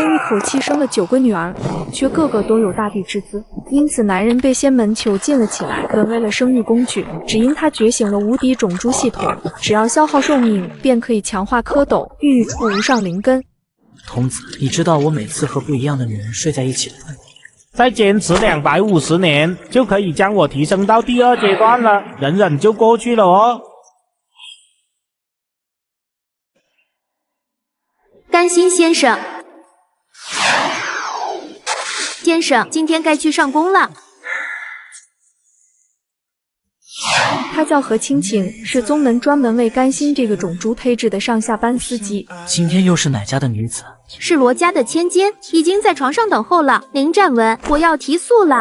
生一口气生了9个女儿，却个个都有大帝之资，因此男人被仙门囚禁了起来，沦为了生育工具。只因他觉醒了无敌种猪系统，只要消耗寿命，便可以强化蝌蚪，孕育出无上灵根。童子，你知道我每次和不一样的女人睡在一起的痛苦。再坚持250年，就可以将我提升到第2阶段了，忍忍就过去了哦。甘心先生，先生，今天该去上工了。他叫何青晴，是宗门专门为甘心这个种猪配置的上下班司机。今天又是哪家的女子？是罗家的千金，已经在床上等候了。林占文，我要提速了。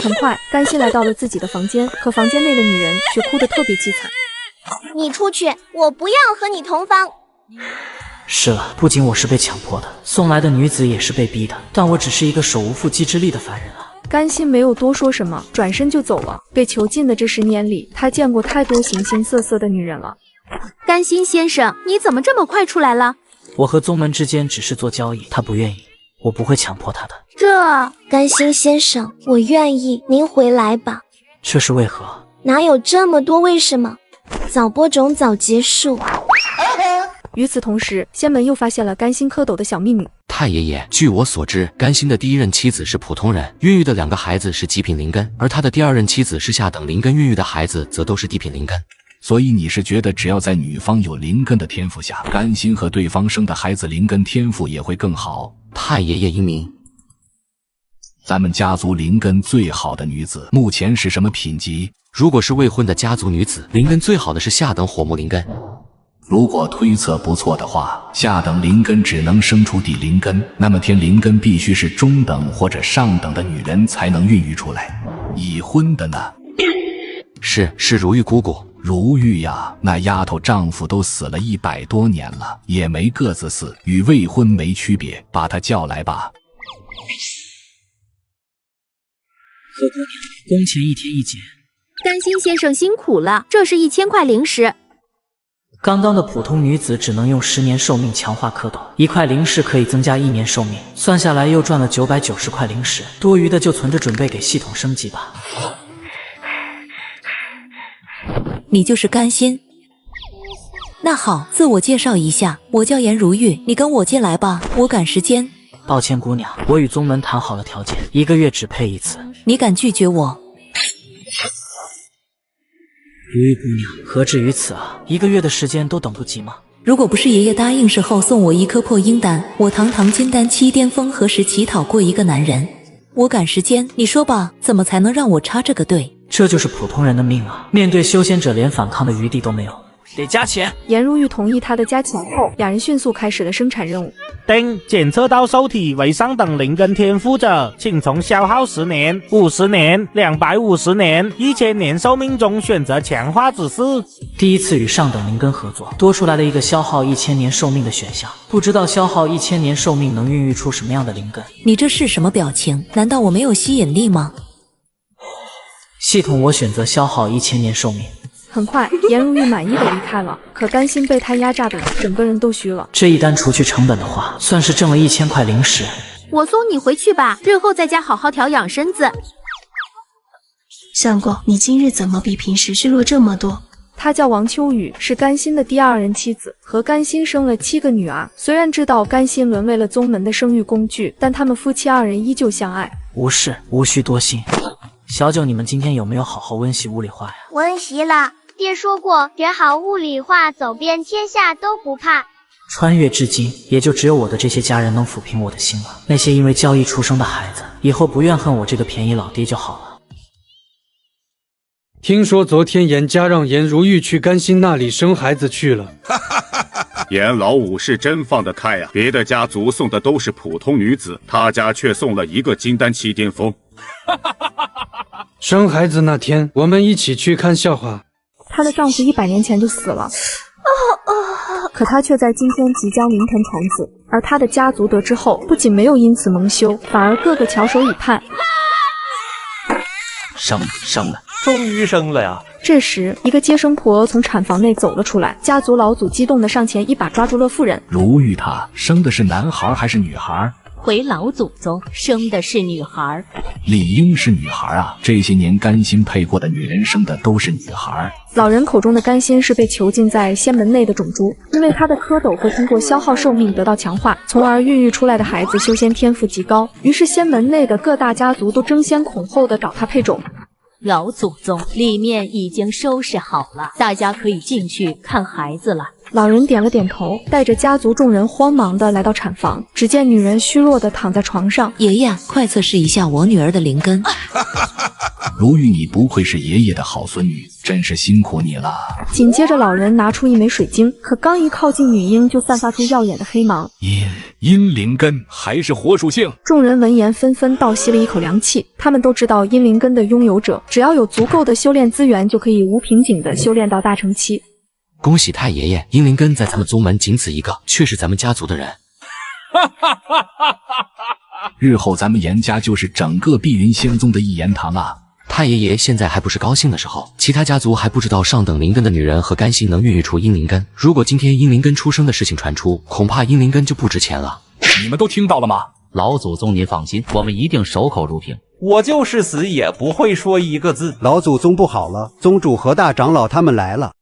很快，甘心来到了自己的房间，可房间内的女人却哭得特别凄惨。你出去，我不要和你同房。是了，不仅我是被强迫的，送来的女子也是被逼的，但我只是一个手无缚鸡之力的凡人啊。甘心没有多说什么，转身就走了。被囚禁的这10年里，他见过太多形形色色的女人了。甘心先生，你怎么这么快出来了？我和宗门之间只是做交易，他不愿意，我不会强迫他的。甘心先生，我愿意，您回来吧。这是为何？哪有这么多为什么？早播种早结束。与此同时，仙门又发现了甘心蝌蚪的小秘密。太爷爷，据我所知，甘心的第一任妻子是普通人，孕育的2个孩子是极品灵根，而他的第2任妻子是下等灵根，孕育的孩子则都是地品灵根。所以你是觉得只要在女方有灵根的天赋下，甘心和对方生的孩子灵根天赋也会更好？太爷爷英明。咱们家族灵根最好的女子目前是什么品级？如果是未婚的家族女子，灵根最好的是下等火木灵根。如果推测不错的话，下等灵根只能生出地灵根，那么天灵根必须是中等或者上等的女人才能孕育出来。已婚的呢？是如玉姑姑。如玉呀，那丫头丈夫都死了100多年了，也没个子死，与未婚没区别。把她叫来吧。何姑娘，工钱1天1结。甘心先生辛苦了，这是1000块零食。刚刚的普通女子只能用10年寿命强化蝌蚪，1块灵石可以增加1年寿命，算下来又赚了990块灵石，多余的就存着准备给系统升级吧。你就是甘心？那好，自我介绍一下，我叫颜如玉，你跟我进来吧，我赶时间。抱歉姑娘，我与宗门谈好了条件，1个月只配1次。你敢拒绝我？如玉姑娘，何至于此啊？1个月的时间都等不及吗？如果不是爷爷答应事后送我1颗破阴丹，我堂堂金丹7巅峰何时乞讨过一个男人？我赶时间，你说吧，怎么才能让我插这个队？这就是普通人的命啊！面对修仙者，连反抗的余地都没有，得加钱。颜如玉同意他的加钱后，2人迅速开始了生产任务。丁，检测到受体为上等灵根天赋者，请从消耗10年、50年、250年、1000年寿命中选择强化指示。第一次与上等灵根合作，多出来了一个消耗1000年寿命的选项，不知道消耗1000年寿命能孕育出什么样的灵根。你这是什么表情？难道我没有吸引力吗？系统，我选择消耗1000年寿命。很快，颜如玉满意的离开了，可甘心被他压榨的整个人都虚了。这一单除去成本的话，算是挣了1000块灵石。我送你回去吧，日后在家好好调养身子。相公，你今日怎么比平时虚弱这么多？她叫王秋雨，是甘心的第2任妻子，和甘心生了7个女儿。虽然知道甘心沦为了宗门的生育工具，但他们夫妻2人依旧相爱。无事，无需多心。小九，你们今天有没有好好温习物理化呀？温习了，爹说过，学好物理化，走遍天下都不怕。穿越至今，也就只有我的这些家人能抚平我的心了。那些因为交易出生的孩子，以后不怨恨我这个便宜老爹就好了。听说昨天严家让颜如玉去甘心那里生孩子去了。严老五是真放得开啊！别的家族送的都是普通女子，他家却送了一个金丹7巅峰。生孩子那天，我们一起去看笑话。她的丈夫100年前就死了，可她却在今天即将临盆产子。而她的家族得知后，不仅没有因此蒙羞，反而个个翘首以盼。上了。终于生了呀！这时，一个接生婆从产房内走了出来，家族老祖激动地上前一把抓住了妇人。如玉她生的是男孩还是女孩？回老祖宗，生的是女孩。理应是女孩啊！这些年甘心配过的女人生的都是女孩。老人口中的甘心是被囚禁在仙门内的种猪，因为它的蝌蚪会通过消耗寿命得到强化，从而孕育出来的孩子修仙天赋极高。于是仙门内的各大家族都争先恐后的找他配种。老祖宗，里面已经收拾好了，大家可以进去看孩子了。老人点了点头，带着家族众人慌忙地来到产房，只见女人虚弱地躺在床上。爷爷，快测试一下我女儿的灵根。如玉，你不愧是爷爷的好孙女，真是辛苦你了。紧接着，老人拿出一枚水晶，可刚一靠近女婴，就散发出耀眼的黑芒。阴灵根还是火属性？众人闻言纷纷倒吸了一口凉气。他们都知道，阴灵根的拥有者，只要有足够的修炼资源，就可以无瓶颈地修炼到大成期。恭喜太爷爷，阴灵根在咱们宗门仅此一个，却是咱们家族的人。日后咱们严家就是整个碧云仙宗的一言堂啊！太爷爷现在还不是高兴的时候，其他家族还不知道上等灵根的女人和甘心能孕育出阴灵根。如果今天阴灵根出生的事情传出，恐怕阴灵根就不值钱了。你们都听到了吗？老祖宗您放心，我们一定守口如瓶。我就是死也不会说一个字。老祖宗不好了，宗主和大长老他们来了。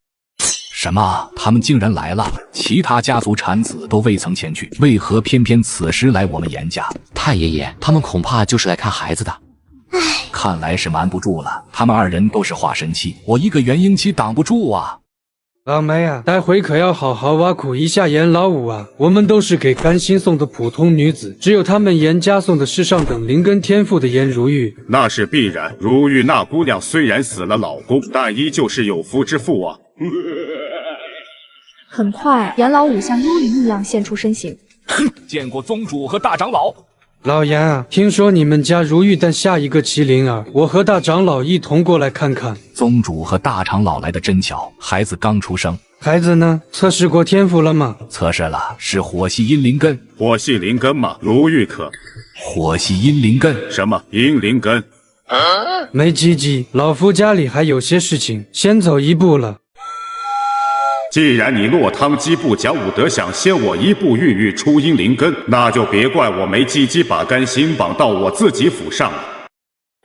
什么？他们竟然来了？其他家族产子都未曾前去，为何偏偏此时来我们严家？太爷爷，他们恐怕就是来看孩子的。看来是瞒不住了，他们二人都是化神期，我一个元婴期挡不住啊！老梅啊，待会可要好好挖苦一下严老五啊！我们都是给甘心送的普通女子，只有他们严家送的是上等灵根天赋的严如玉。那是必然。如玉那姑娘虽然死了老公，但依旧是有夫之妇啊！很快，严老五像幽灵一样现出身形。见过宗主和大长老。老严啊，听说你们家如玉诞下一个麒麟儿，我和大长老一同过来看看。宗主和大长老来的真巧，孩子刚出生。孩子呢？测试过天赋了吗？测试了，是火系阴灵根。火系灵根吗？如玉可。火系阴灵根？什么阴灵根？没鸡鸡，老夫家里还有些事情，先走一步了。既然你落汤鸡不讲武德，想先我一步孕育出阴灵根，那就别怪我没鸡鸡把甘心绑到我自己府上了。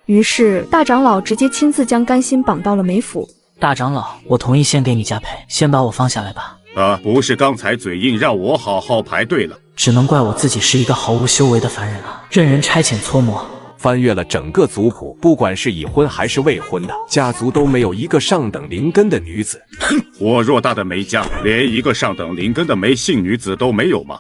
于是大长老直接亲自将甘心绑到了梅府。大长老，我同意先给你加配，先把我放下来吧。不是刚才嘴硬让我好好排队了，只能怪我自己是一个毫无修为的凡人啊，任人差遣搓磨。翻阅了整个族谱，不管是已婚还是未婚的家族，都没有一个上等灵根的女子。我偌大的梅家，连一个上等灵根的梅姓女子都没有吗？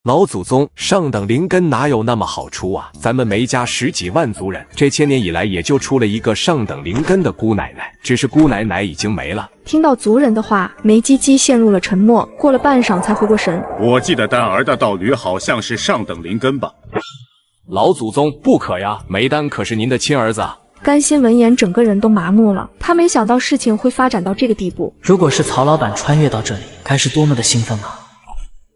老祖宗，上等灵根哪有那么好出啊？咱们梅家十几万族人，这千年以来也就出了一个上等灵根的姑奶奶，只是姑奶奶已经没了。听到族人的话，梅鸡鸡陷入了沉默，过了半晌才回过神。我记得丹儿的道侣好像是上等灵根吧？老祖宗不可呀，梅丹可是您的亲儿子啊！甘心闻言，整个人都麻木了。他没想到事情会发展到这个地步。如果是曹老板穿越到这里，该是多么的兴奋啊！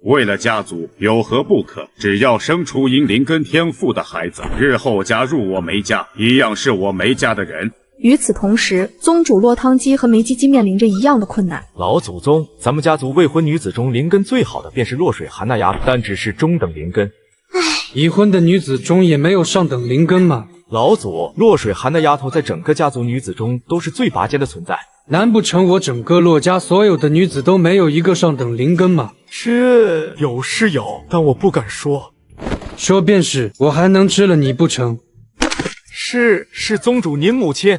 为了家族，有何不可？只要生出阴灵根天赋的孩子，日后加入我梅家，一样是我梅家的人。与此同时，宗主落汤鸡和梅鸡鸡面临着一样的困难。老祖宗，咱们家族未婚女子中灵根最好的便是落水寒那丫，但只是中等灵根。已婚的女子中也没有上等灵根吗？老祖，落水寒那丫头在整个家族女子中都是最拔尖的存在。难不成我整个洛家所有的女子都没有一个上等灵根吗？是有，但我不敢说。说便是，我还能吃了你不成？是宗主您母亲。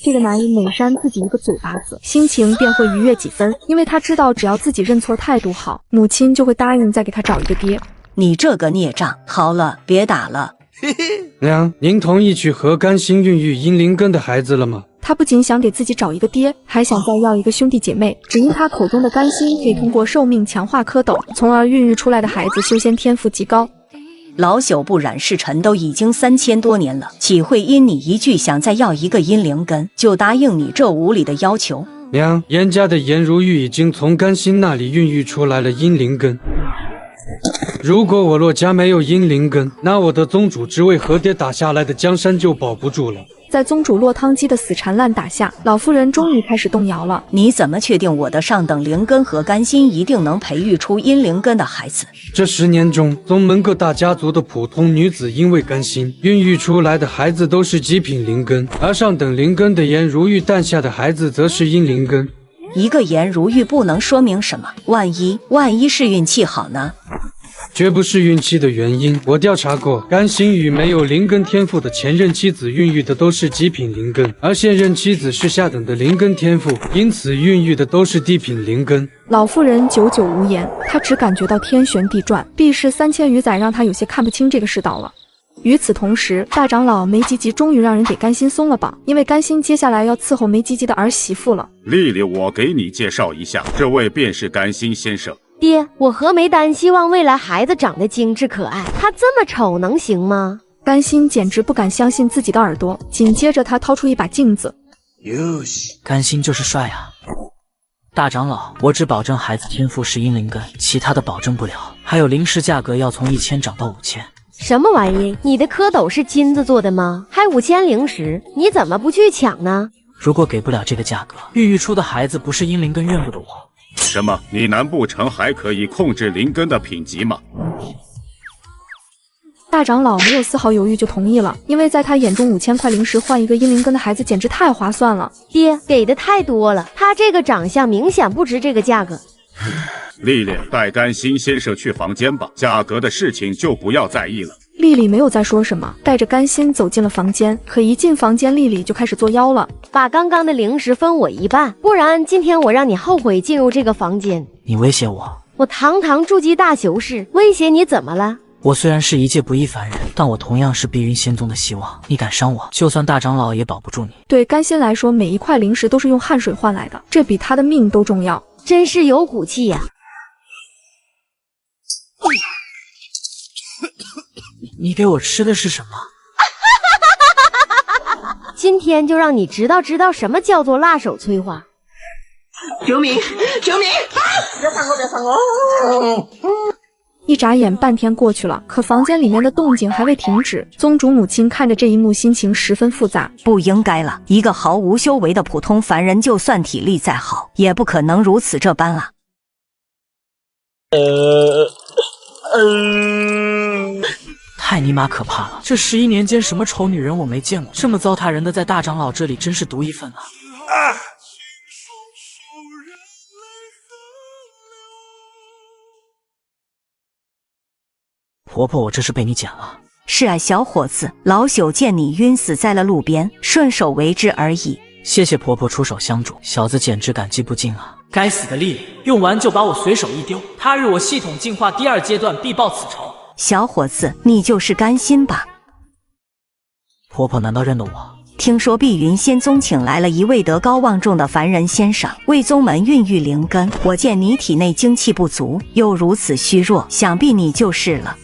这个男人每扇自己一个嘴巴子，心情便会愉悦几分，因为他知道只要自己认错态度好，母亲就会答应再给他找一个爹。你这个孽障，好了，别打了。娘，您同意去和甘心孕育阴灵根的孩子了吗？他不仅想给自己找一个爹，还想再要一个兄弟姐妹。只因他口中的甘心可以通过寿命强化蝌蚪，从而孕育出来的孩子修仙天赋极高。老朽不染世尘都已经3000多年了，岂会因你一句想再要一个阴灵根，就答应你这无理的要求？娘，严家的颜如玉已经从甘心那里孕育出来了阴灵根。如果我洛家没有阴灵根，那我的宗主之位和爹打下来的江山就保不住了。在宗主落汤鸡的死缠烂打下，老妇人终于开始动摇了。你怎么确定我的上等灵根和甘心一定能培育出阴灵根的孩子？这10年中，宗门各大家族的普通女子因为甘心孕育出来的孩子都是极品灵根，而上等灵根的颜如玉诞下的孩子则是阴灵根。一个颜如玉不能说明什么，万一是运气好呢？绝不是运气的原因。我调查过，甘心与没有灵根天赋的前任妻子孕育的都是极品灵根，而现任妻子是下等的灵根天赋，因此孕育的都是低品灵根。老妇人久久无言，她只感觉到天旋地转，避世3000余载让她有些看不清这个世道了。与此同时，大长老梅吉吉终于让人给甘心松了绑，因为甘心接下来要伺候梅吉吉的儿媳妇了。丽丽，我给你介绍一下，这位便是甘心先生。爹，我和梅丹希望未来孩子长得精致可爱，他这么丑能行吗？甘心简直不敢相信自己的耳朵，紧接着他掏出一把镜子。甘心就是帅啊！大长老，我只保证孩子天赋是阴灵根，其他的保证不了。还有灵石价格要从1000涨到5000。什么玩意？你的蝌蚪是金子做的吗？还5000灵石，你怎么不去抢呢？如果给不了这个价格，孕育出的孩子不是阴灵根，怨不得我。什么？你难不成还可以控制灵根的品级吗？大长老没有丝毫犹豫就同意了，因为在他眼中5000块灵石换一个阴灵根的孩子简直太划算了。爹，给的太多了，他这个长相明显不值这个价格。丽丽，带甘心先生去房间吧，价格的事情就不要在意了。丽丽没有再说什么，带着甘心走进了房间。可一进房间，丽丽就开始作妖了。把刚刚的灵石分我一半，不然今天我让你后悔进入这个房间。你威胁我？我堂堂筑基大修士，威胁你怎么了？我虽然是一介不义凡人，但我同样是碧云仙宗的希望。你敢伤我，就算大长老也保不住你。对甘心来说，每一块灵石都是用汗水换来的，这比他的命都重要。真是有骨气呀！你给我吃的是什么？今天就让你知道什么叫做辣手摧花。救命！救命！别放我！别放我！一眨眼，半天过去了，可房间里面的动静还未停止。宗主母亲看着这一幕，心情十分复杂。不应该了，一个毫无修为的普通凡人，就算体力再好，也不可能如此这般了。太尼玛可怕了！这11年间，什么丑女人我没见过，这么糟蹋人的，在大长老这里真是独一份啊！婆婆，我这是被你捡了。是啊，小伙子，老朽见你晕死在了路边，顺手为之而已。谢谢婆婆出手相助，小子简直感激不尽啊！该死的丽丽，用完就把我随手一丢，他日我系统进化第2阶段必报此仇。小伙子，你就是甘心吧？婆婆难道认得我？听说碧云仙宗请来了一位德高望重的凡人先生，为宗门孕育灵根。我见你体内精气不足，又如此虚弱，想必你就是了。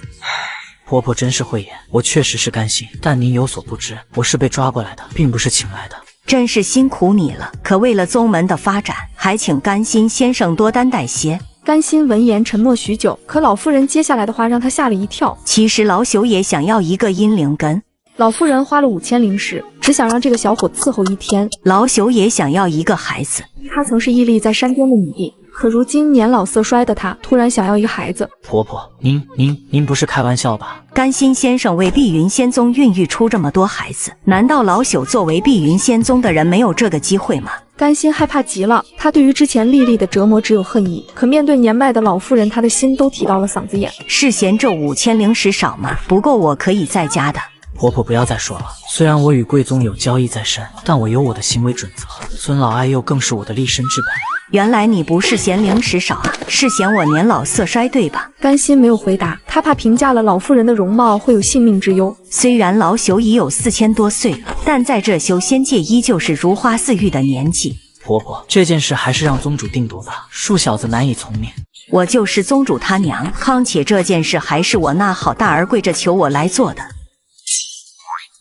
婆婆真是慧眼，我确实是甘心，但您有所不知，我是被抓过来的，并不是请来的。真是辛苦你了，可为了宗门的发展，还请甘心先生多担待些。甘心闻言沉默许久，可老妇人接下来的话让他吓了一跳。其实老朽也想要一个阴灵根。老妇人花了5000灵石，只想让这个小伙伺候1天。老朽也想要一个孩子。她曾是屹立在山巅的女帝，可如今年老色衰的她，突然想要一个孩子。婆婆，您不是开玩笑吧？甘心先生为碧云仙宗孕育出这么多孩子，难道老朽作为碧云仙宗的人没有这个机会吗？甘心害怕极了，他对于之前丽丽的折磨只有恨意，可面对年迈的老妇人，他的心都提到了嗓子眼。是嫌这5000灵石少吗？不够我可以再加的。婆婆不要再说了，虽然我与贵宗有交易在身，但我有我的行为准则，孙老爱幼更是我的立身之本。原来你不是嫌灵石少啊，是嫌我年老色衰对吧？甘心没有回答，他怕评价了老妇人的容貌会有性命之忧。虽然老朽已有4000多岁了，但在这修仙界依旧是如花似玉的年纪。婆婆，这件事还是让宗主定夺吧，恕小子难以从命。我就是宗主他娘，况且这件事还是我那好大儿跪着求我来做的。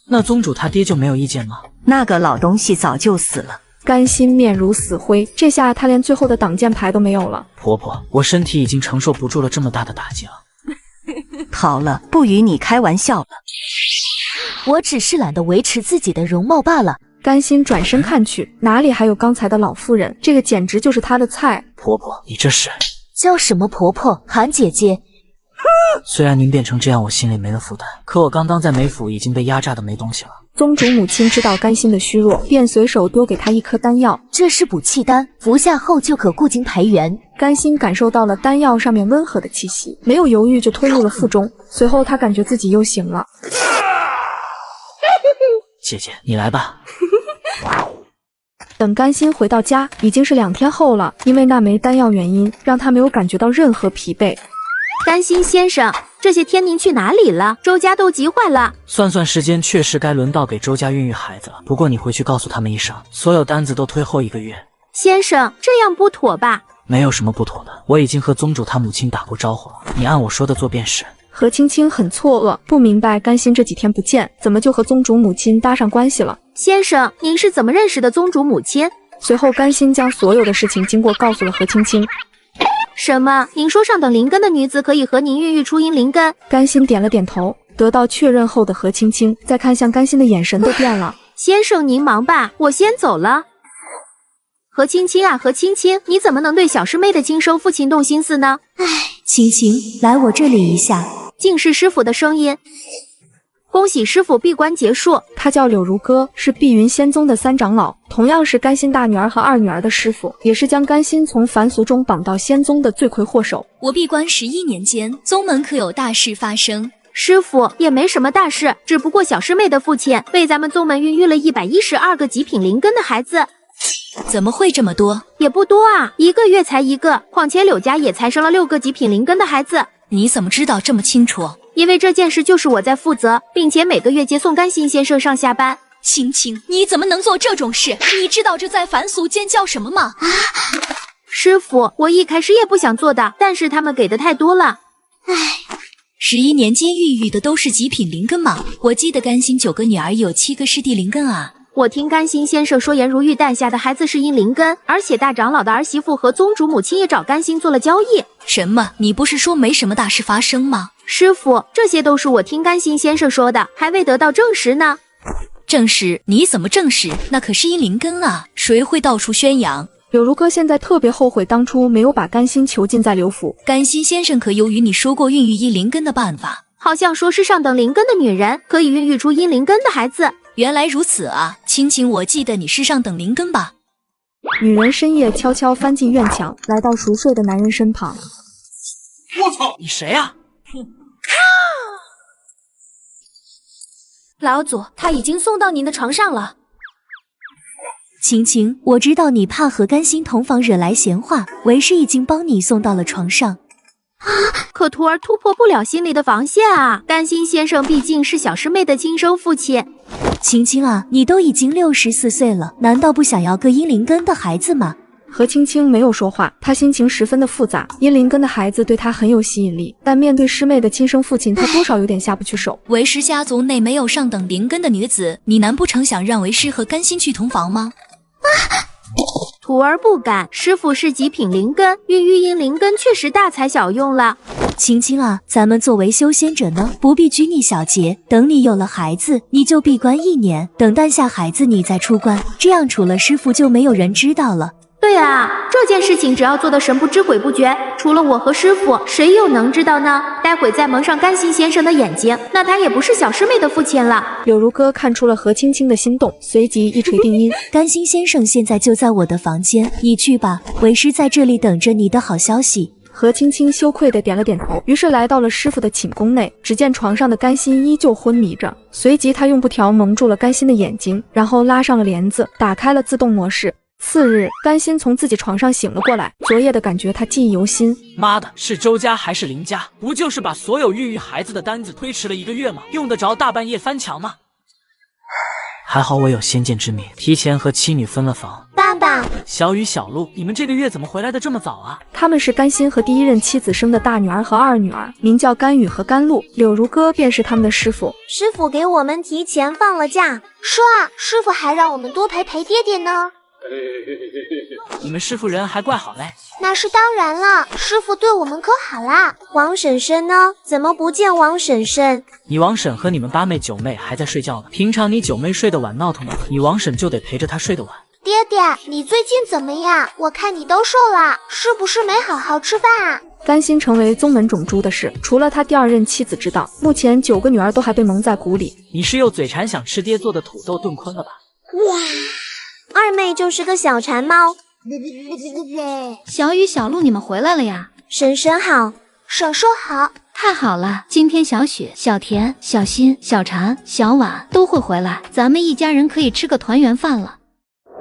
那宗主他爹就没有意见吗？那个老东西早就死了。甘心面如死灰，这下他连最后的挡箭牌都没有了。婆婆，我身体已经承受不住了这么大的打击了。好了，不与你开玩笑了。我只是懒得维持自己的容貌罢了。甘心转身看去，哪里还有刚才的老妇人？这个简直就是她的菜。婆婆，你这是叫什么婆婆？韩姐姐。虽然您变成这样，我心里没了负担，可我刚刚在梅府已经被压榨的没东西了。宗主母亲知道甘心的虚弱，便随手丢给他一颗丹药，这是补气丹，服下后就可固精排元。甘心感受到了丹药上面温和的气息，没有犹豫就吞入了腹中。随后他感觉自己又醒了。姐姐，你来吧。等甘心回到家，已经是2天后了。因为那枚丹药原因，让他没有感觉到任何疲惫。甘心先生，这些天您去哪里了？周家都急坏了。算算时间，确实该轮到给周家孕育孩子了。不过你回去告诉他们一声，所有单子都推后1个月。先生，这样不妥吧？没有什么不妥的，我已经和宗主他母亲打过招呼了，你按我说的做便是。何青青很错愕，不明白甘心这几天不见，怎么就和宗主母亲搭上关系了。先生，您是怎么认识的宗主母亲？随后甘心将所有的事情经过告诉了何青青。什么？您说上等灵根的女子可以和您孕育出阴灵根？甘心点了点头。得到确认后的何青青再看向甘心的眼神都变了。先生您忙吧，我先走了。何青青啊，何青青，你怎么能对小师妹的亲生父亲动心思呢？唉，青青，来我这里一下。竟是师傅的声音。恭喜师傅闭关结束。他叫柳如歌，是碧云仙宗的3长老，同样是甘心大女儿和2女儿的师傅，也是将甘心从凡俗中绑到仙宗的罪魁祸首。我闭关11年间，宗门可有大事发生？师傅，也没什么大事，只不过小师妹的父亲为咱们宗门孕育了112个极品灵根的孩子。怎么会这么多？也不多啊，1个月才1个，况且柳家也才生了6个极品灵根的孩子。你怎么知道这么清楚？因为这件事就是我在负责，并且每个月接送甘心先生上下班。青青，你怎么能做这种事？你知道这在凡俗间叫什么吗？师傅，我一开始也不想做的，但是他们给的太多了。唉，11年间孕育的都是极品灵根吗？我记得甘心9个女儿有7个是地灵根啊。我听甘心先生说，颜如玉诞下的孩子是阴灵根，而且大长老的儿媳妇和宗主母亲也找甘心做了交易。什么？你不是说没什么大事发生吗？师傅，这些都是我听甘心先生说的，还未得到证实呢。证实？你怎么证实？那可是阴灵根啊，谁会到处宣扬？柳如歌现在特别后悔当初没有把甘心囚禁在刘府。甘心先生可有与你说过孕育阴灵根的办法？好像说是上等灵根的女人可以孕育出阴灵根的孩子。原来如此啊，青青，我记得你是上等灵根吧？女人深夜悄悄翻进院墙，来到熟睡的男人身旁。我操，你谁啊？老祖，他已经送到您的床上了。青青，我知道你怕和甘心同房惹来闲话，为师已经帮你送到了床上。可徒儿突破不了心里的防线啊！甘心先生毕竟是小师妹的亲生父亲。青青啊，你都已经64岁了，难道不想要个阴灵根的孩子吗？何青青没有说话，她心情十分的复杂。阴灵根的孩子对她很有吸引力，但面对师妹的亲生父亲，她多少有点下不去手。为师家族内没有上等灵根的女子，你难不成想让为师和甘心去同房吗？徒儿不敢，师傅是极品灵根，孕育阴灵根确实大材小用了。青青啊，咱们作为修仙者呢，不必拘泥小节。等你有了孩子，你就闭关1年，等诞下孩子你再出关，这样除了师傅就没有人知道了。对啊，这件事情只要做得神不知鬼不觉，除了我和师傅，谁又能知道呢？待会再蒙上甘心先生的眼睛，那他也不是小师妹的父亲了。柳如歌看出了何青青的心动，随即一锤定音。甘心先生现在就在我的房间，你去吧，为师在这里等着你的好消息。何青青羞愧地点了点头，于是来到了师傅的寝宫内。只见床上的甘心依旧昏迷着，随即他用布条蒙住了甘心的眼睛，然后拉上了帘子，打开了自动模式。次日，甘心从自己床上醒了过来，昨夜的感觉他记忆犹新。妈的，是周家还是林家？不就是把所有孕育孩子的单子推迟了1个月吗？用得着大半夜翻墙吗？还好我有先见之明，提前和妻女分了房。爸爸，小雨、小鹿，你们这个月怎么回来的这么早啊？他们是甘心和第1任妻子生的大女儿和2女儿，名叫甘雨和甘露。柳如歌便是他们的师傅。师傅给我们提前放了假，说啊，师傅还让我们多陪爹爹呢。你们师傅人还怪好嘞。那是当然了，师傅对我们可好啦。王婶婶呢？怎么不见王婶婶？你王婶和你们八妹九妹还在睡觉呢。平常你九妹睡得晚闹腾嘛，你王婶就得陪着她睡得晚。爹爹，你最近怎么样？我看你都瘦了，是不是没好好吃饭啊？甘心成为宗门种猪的事，除了他第二任妻子知道，目前9个女儿都还被蒙在鼓里。你是又嘴馋想吃爹做的土豆炖坤了吧？哇，二妹就是个小馋猫。小雨、小鹿，你们回来了呀？婶婶好，婶叔好。太好了，今天小雪、小田、小新、小婵、小婉都会回来，咱们一家人可以吃个团圆饭了。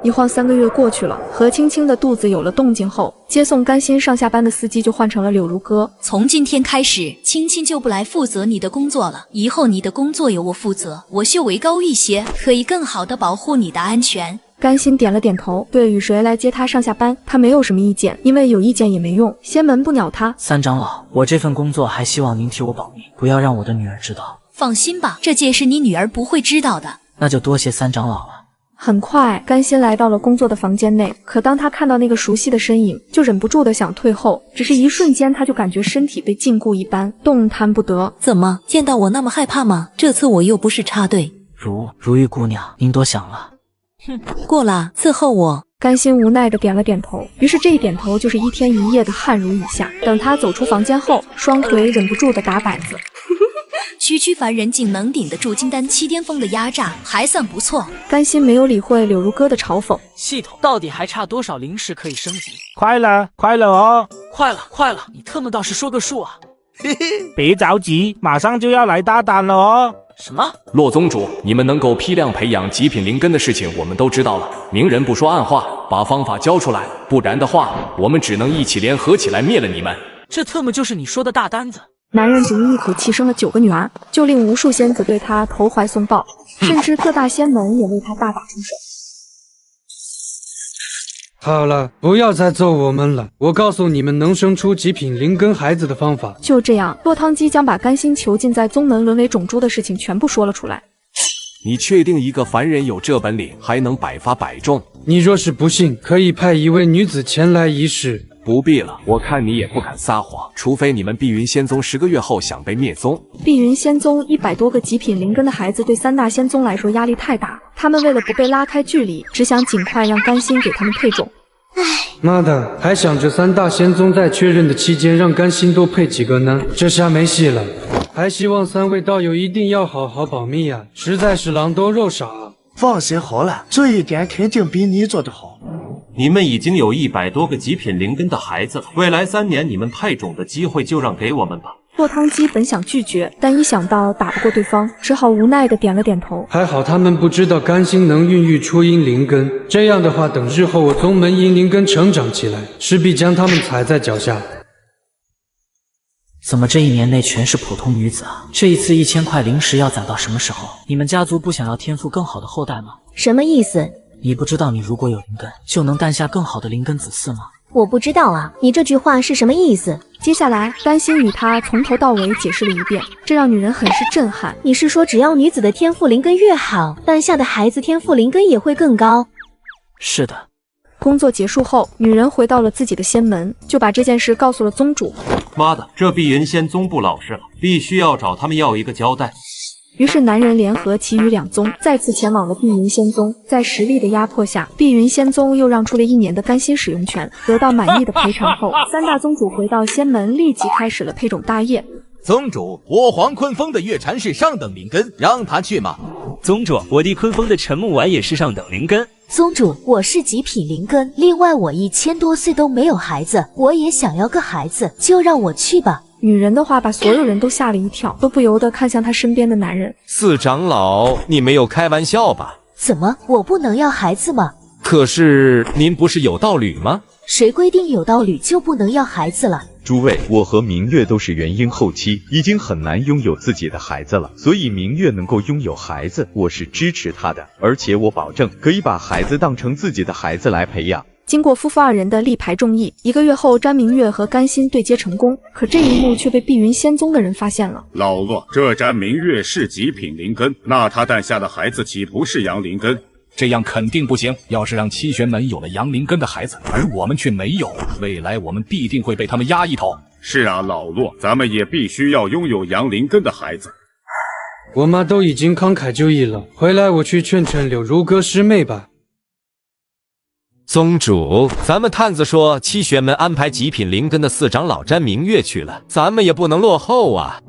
一晃3个月过去了，何青青的肚子有了动静后，接送甘心上下班的司机就换成了柳如歌。从今天开始，青青就不来负责你的工作了，以后你的工作由我负责，我修为高一些，可以更好的保护你的安全。甘心点了点头，对与谁来接他上下班，他没有什么意见，因为有意见也没用，仙门不鸟他。三长老，我这份工作还希望您替我保密，不要让我的女儿知道。放心吧，这件事你女儿不会知道的。那就多谢三长老了。很快，甘心来到了工作的房间内，可当他看到那个熟悉的身影，就忍不住的想退后。只是一瞬间，他就感觉身体被禁锢一般，动弹不得。怎么，见到我那么害怕吗？这次我又不是插队。如玉姑娘，您多想了。哼，过了，伺候我。甘心无奈的点了点头，于是这一点头就是1天1夜的汗如雨下。等他走出房间后，双腿忍不住的打摆子。区凡人竟能顶得住金丹7巅峰的压榨，还算不错。甘心没有理会柳如歌的嘲讽。系统到底还差多少灵石可以升级？快了哦！快了！你特么倒是说个数啊！别着急，马上就要来大单了哦。什么？洛宗主，你们能够批量培养极品灵根的事情我们都知道了，明人不说暗话，把方法交出来，不然的话，我们只能一起联合起来灭了你们。这特么就是你说的大单子？男人只因一口气生了9个女儿，就令无数仙子对他投怀送抱，甚至各大仙门也为他大打出手。好了，不要再揍我们了，我告诉你们能生出极品灵根孩子的方法。就这样，落汤鸡将把甘心囚禁在宗门沦为种猪的事情全部说了出来。你确定一个凡人有这本领，还能百发百中？你若是不信，可以派一位女子前来一试。不必了，我看你也不肯撒谎，除非你们碧云仙宗10个月后想被灭宗。碧云仙宗100多个极品灵根的孩子对3大仙宗来说压力太大，他们为了不被拉开距离，只想尽快让甘心给他们配种。妈的，还想着3大仙宗在确认的期间让甘心多配几个呢？这下没戏了。还希望3位道友一定要好好保密呀，实在是狼多肉少啊。放心好了，这一点肯定比你做得好。你们已经有100多个极品灵根的孩子了，未来3年你们配种的机会就让给我们吧。落汤鸡本想拒绝，但一想到打不过对方，只好无奈的点了点头。还好他们不知道甘心能孕育出阴灵根，这样的话，等日后我宗门阴灵根成长起来，势必将他们踩在脚下。怎么这1年内全是普通女子啊？这一次1000块灵石要攒到什么时候？你们家族不想要天赋更好的后代吗？什么意思？你不知道你如果有灵根，就能诞下更好的灵根子嗣吗？我不知道啊，你这句话是什么意思？接下来，甘心与他从头到尾解释了一遍，这让女人很是震撼。你是说只要女子的天赋灵根越好，诞下的孩子天赋灵根也会更高？是的。工作结束后，女人回到了自己的仙门，就把这件事告诉了宗主。妈的，这碧云仙宗不老实了，必须要找他们要一个交代。于是男人联合其余2宗，再次前往了碧云仙宗。在实力的压迫下，碧云仙宗又让出了1年的甘心使用权。得到满意的赔偿后，3大宗主回到仙门，立即开始了配种大业。宗主，我皇坤峰的月蝉是上等灵根，让他去吗？宗主，我弟坤峰的沉木丸也是上等灵根。宗主，我是极品灵根，另外我1000多岁都没有孩子，我也想要个孩子，就让我去吧。女人的话把所有人都吓了一跳，都不由得看向她身边的男人。四长老，你没有开玩笑吧？怎么，我不能要孩子吗？可是您不是有道侣吗？谁规定有道侣就不能要孩子了？诸位，我和明月都是元婴后期，已经很难拥有自己的孩子了，所以明月能够拥有孩子，我是支持他的，而且我保证可以把孩子当成自己的孩子来培养。经过夫妇2人的力排众议，1个月后，詹明月和甘心对接成功。可这一幕却被碧云仙宗的人发现了。老恶，这詹明月是极品灵根，那他诞下的孩子岂不是阳灵根？这样肯定不行。要是让七玄门有了阳灵根的孩子，而我们却没有，未来我们必定会被他们压一头。是啊，老骆，咱们也必须要拥有阳灵根的孩子。我妈都已经慷慨就义了，回来我去劝劝柳如歌师妹吧。宗主，咱们探子说七玄门安排极品灵根的四长老沾明月去了，咱们也不能落后啊。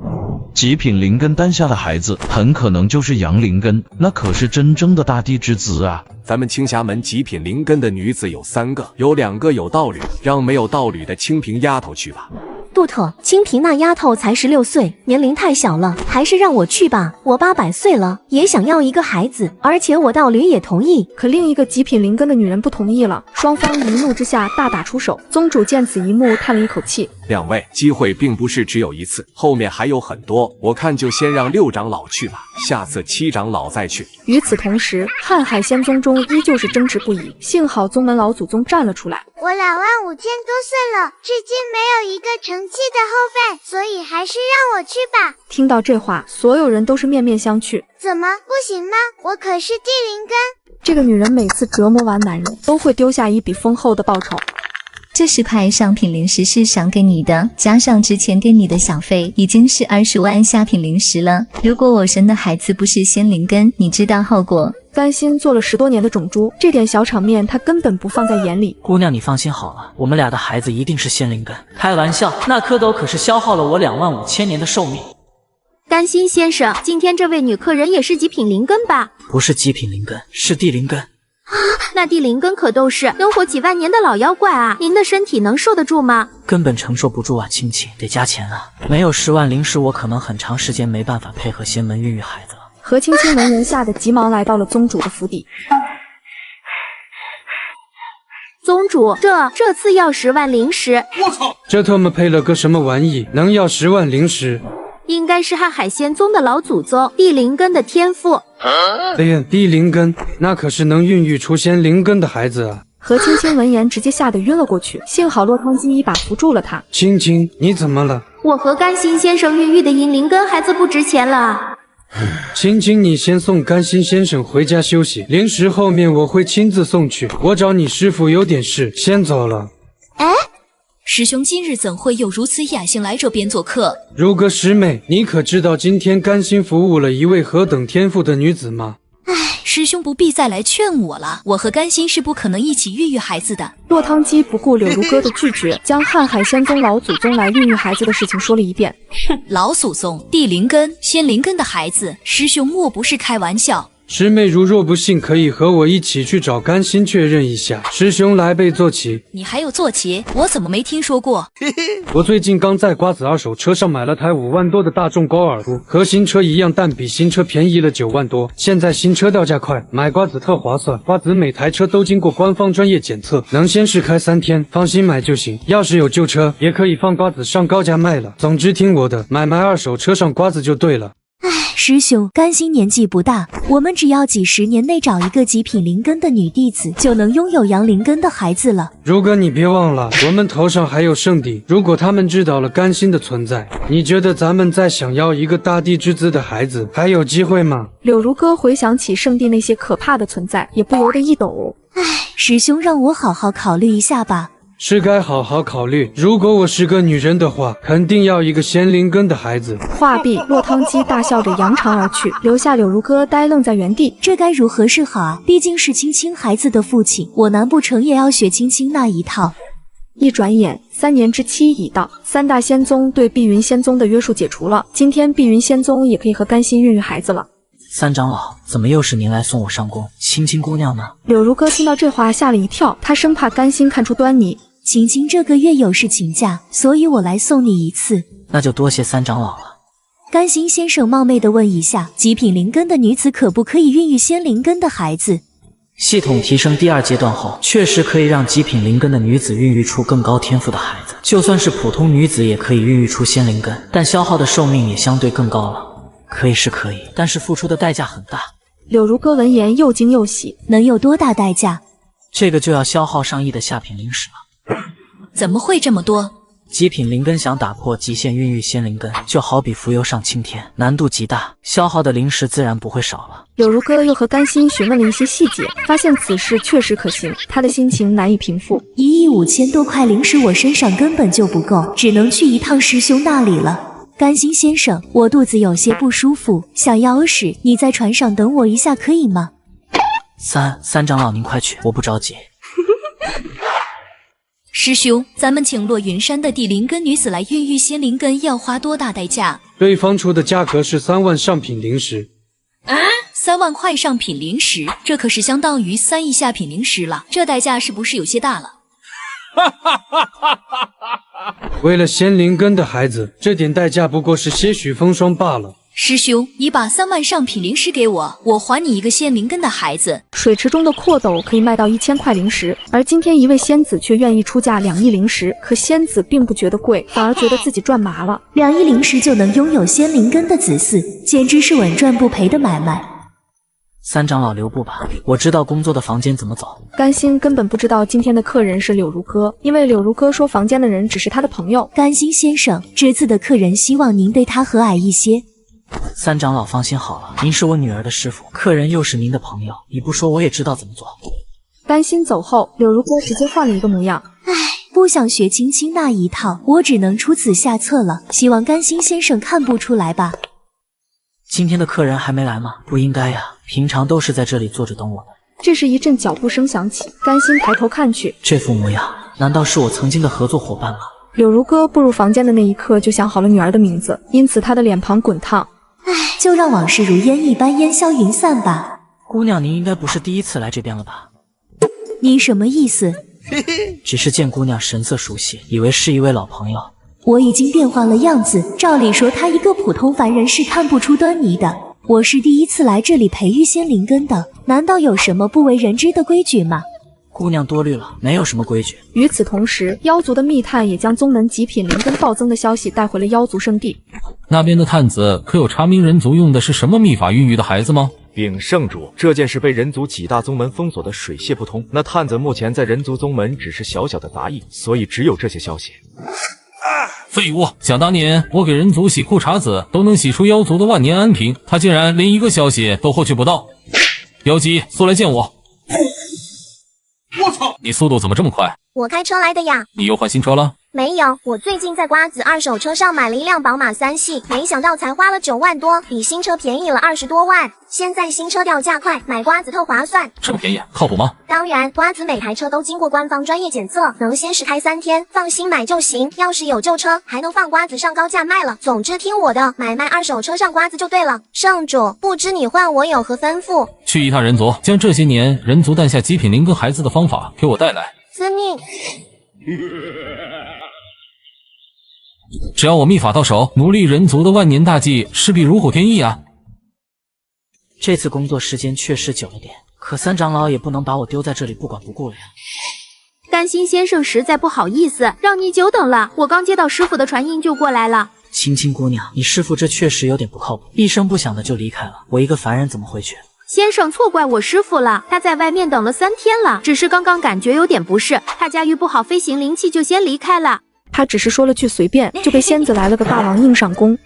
极品灵根诞下的孩子很可能就是阳灵根，那可是真正的大地之子啊！咱们青霞门极品灵根的女子有3个，有2个有道侣，让没有道侣的清平丫头去吧。杜特，清平那丫头才16岁，年龄太小了，还是让我去吧。我800岁了，也想要一个孩子，而且我道侣也同意。可另一个极品灵根的女人不同意了，双方一怒之下大打出手。宗主见此一幕，叹了一口气。2位，机会并不是只有一次，后面还有很多，我看就先让6长老去吧，下次7长老再去。与此同时，瀚海仙宗中依旧是争执不已，幸好宗门老祖宗站了出来。我25000多岁了，至今没有一个成器的后辈，所以还是让我去吧。听到这话，所有人都是面面相觑。怎么不行吗？我可是地灵根。这个女人每次折磨完男人，都会丢下一笔丰厚的报酬。这10块上品灵石是赏给你的，加上之前给你的小费，已经是20万下品灵石了。如果我生的孩子不是仙灵根，你知道后果。甘心做了10多年的种猪，这点小场面他根本不放在眼里。姑娘，你放心好了，我们俩的孩子一定是仙灵根。开玩笑，那蝌蚪可是消耗了我25000年的寿命。甘心先生，今天这位女客人也是极品灵根吧？不是极品灵根，是地灵根。那地灵根可都是能活几万年的老妖怪啊！您的身体能受得住吗？根本承受不住啊，亲戚，得加钱啊！没有10万灵石，我可能很长时间没办法配合仙门孕育孩子了。何青青闻言吓得急忙来到了宗主的府邸。宗主，这次要10万灵石。我操！这他妈配了个什么玩意，能要10万灵石？应该是瀚海仙宗的老祖宗地灵根的天赋。哎呀，地灵根，那可是能孕育出仙灵根的孩子啊！何青青闻言直接吓得晕了过去，幸好落汤鸡一把扶住了她。青青，你怎么了？我和甘心先生孕育的阴灵根孩子不值钱了啊！青青，你先送甘心先生回家休息，灵石后面我会亲自送去。我找你师傅有点事，先走了。哎，师兄今日怎会有如此雅兴来这边做客？如歌师妹，你可知道今天甘心服务了一位何等天赋的女子吗？师兄不必再来劝我了，我和甘心是不可能一起孕育孩子的。落汤鸡不顾柳如歌的拒绝，将瀚海仙宗老祖宗来孕育孩子的事情说了一遍。哼，老祖宗、地灵根、仙灵根的孩子，师兄莫不是开玩笑？师妹如若不信，可以和我一起去找甘心确认一下。师兄来备坐骑。你还有坐骑？我怎么没听说过？我最近刚在瓜子二手车上买了台5万多的大众高尔夫，和新车一样，但比新车便宜了9万多。现在新车掉价快，买瓜子特划算。瓜子每台车都经过官方专业检测，能先试开3天，放心买就行。要是有旧车，也可以放瓜子上高价卖了。总之听我的，买二手车上瓜子就对了。师兄，甘心年纪不大，我们只要几10年内找一个极品灵根的女弟子，就能拥有阳灵根的孩子了。如哥，你别忘了，我们头上还有圣地。如果他们知道了甘心的存在，你觉得咱们再想要一个大地之子的孩子，还有机会吗？柳如歌回想起圣地那些可怕的存在，也不由得一抖。师兄，让我好好考虑一下吧。是该好好考虑。如果我是个女人的话，肯定要一个仙灵根的孩子。话毕，落汤鸡大笑着扬长而去，留下柳如歌呆愣在原地。这该如何是好啊？毕竟是青青孩子的父亲，我难不成也要学青青那一套？一转眼，3年之期已到，3大仙宗对碧云仙宗的约束解除了，今天碧云仙宗也可以和甘心孕育孩子了。3长老，怎么又是您来送我上宫？青青姑娘呢？柳如歌听到这话吓了一跳，她生怕甘心看出端倪。青青这个月有事请假，所以我来送你一次。那就多谢3长老了。甘心先生冒昧地问一下，极品灵根的女子可不可以孕育仙灵根的孩子？系统提升第2阶段后，确实可以让极品灵根的女子孕育出更高天赋的孩子。就算是普通女子也可以孕育出仙灵根，但消耗的寿命也相对更高了。可以是可以，但是付出的代价很大。柳如歌闻言又惊又喜，能有多大代价？这个就要消耗上亿的下品灵石了。怎么会这么多？极品灵根想打破极限孕育仙灵根，就好比浮游上青天，难度极大，消耗的灵石自然不会少了。柳如歌又和甘心询问了一些细节，发现此事确实可行，他的心情难以平复。1亿5000多块灵石我身上根本就不够，只能去一趟师兄那里了。甘心先生，我肚子有些不舒服，想要屎，你在船上等我一下可以吗？三长老您快去，我不着急。师兄，咱们请落云山的地灵根女子来孕育仙灵根要花多大代价？对方出的价格是3万上品灵石。3万块上品灵石，这可是相当于3亿下品灵石了，这代价是不是有些大了？为了仙灵根的孩子，这点代价不过是些许风霜罢了。师兄，你把3万上品灵石给我，我还你一个仙灵根的孩子。水池中的阔斗可以卖到1000块灵石，而今天一位仙子却愿意出价2亿灵石，可仙子并不觉得贵，反而觉得自己赚麻了。2亿灵石就能拥有仙灵根的子嗣，简直是稳赚不赔的买卖。三长老留步吧，我知道工作的房间怎么走。甘心根本不知道今天的客人是柳如歌，因为柳如歌说房间的人只是他的朋友。甘心先生，这次的客人希望您对他和蔼一些。三长老放心好了，您是我女儿的师傅，客人又是您的朋友，你不说我也知道怎么做。甘心走后，柳如歌直接换了一个模样。不想学青青那一套，我只能出此下策了，希望甘心先生看不出来吧。今天的客人还没来吗？不应该呀，平常都是在这里坐着等我们。这时一阵脚步声响起，甘心抬头看去，这副模样，难道是我曾经的合作伙伴吗？柳如歌步入房间的那一刻就想好了女儿的名字，因此她的脸庞滚烫。就让往事如烟一般烟消云散吧。姑娘，您应该不是第一次来这边了吧？您什么意思？只是见姑娘神色熟悉，以为是一位老朋友。我已经变换了样子，照理说他一个普通凡人是看不出端倪的。我是第一次来这里培育仙灵根的，难道有什么不为人知的规矩吗？姑娘多虑了，没有什么规矩。与此同时，妖族的密探也将宗门极品灵根暴增的消息带回了妖族圣地。那边的探子可有查明人族用的是什么秘法孕育的孩子吗？禀圣主，这件事被人族几大宗门封锁的水泄不通。那探子目前在人族宗门只是小小的杂役，所以只有这些消息。废物！想当年我给人族洗裤衩子都能洗出妖族的万年安瓶，他竟然连一个消息都获取不到。妖姬，速来见我！我操！你速度怎么这么快？我开车来的呀。你又换新车了？没有，我最近在瓜子二手车上买了一辆宝马3系，没想到才花了9万多，比新车便宜了20多万。现在新车掉价快，买瓜子特划算。这么便宜，靠谱吗？当然，瓜子每台车都经过官方专业检测，能先试开3天，放心买就行。要是有旧车，还能放瓜子上高价卖了。总之听我的，买卖二手车上瓜子就对了。圣主，不知你唤我有何吩咐？去一趟人族，将这些年人族诞下极品灵根孩子的方法给我带来。遵命。只要我秘法到手，奴隶人族的万年大计势必如虎添翼啊！这次工作时间确实久了点，可三长老也不能把我丢在这里不管不顾了呀。甘心先生实在不好意思，让你久等了。我刚接到师傅的传音就过来了。青青姑娘，你师傅这确实有点不靠谱，一声不响的就离开了，我一个凡人怎么回去？先生错怪我师傅了，他在外面等了3天了，只是刚刚感觉有点不适，他驾驭不好飞行灵气就先离开了。他只是说了句随便，就被仙子来了个霸王硬上弓。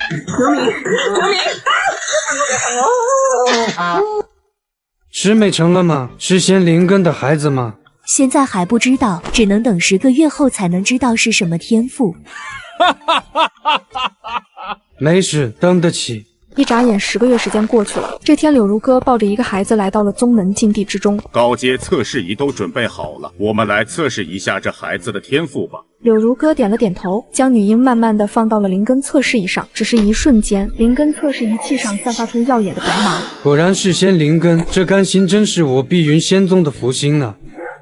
师妹成了吗？是仙灵根的孩子吗？现在还不知道，只能等10个月后才能知道是什么天赋。没事，等得起。一眨眼10个月时间过去了，这天柳如歌抱着一个孩子来到了宗门禁地之中。高阶测试仪都准备好了，我们来测试一下这孩子的天赋吧。柳如歌点了点头，将女婴慢慢的放到了灵根测试仪上，只是一瞬间，灵根测试仪器上散发出耀眼的白芒。果然是仙灵根，这甘心真是我碧云仙宗的福星啊！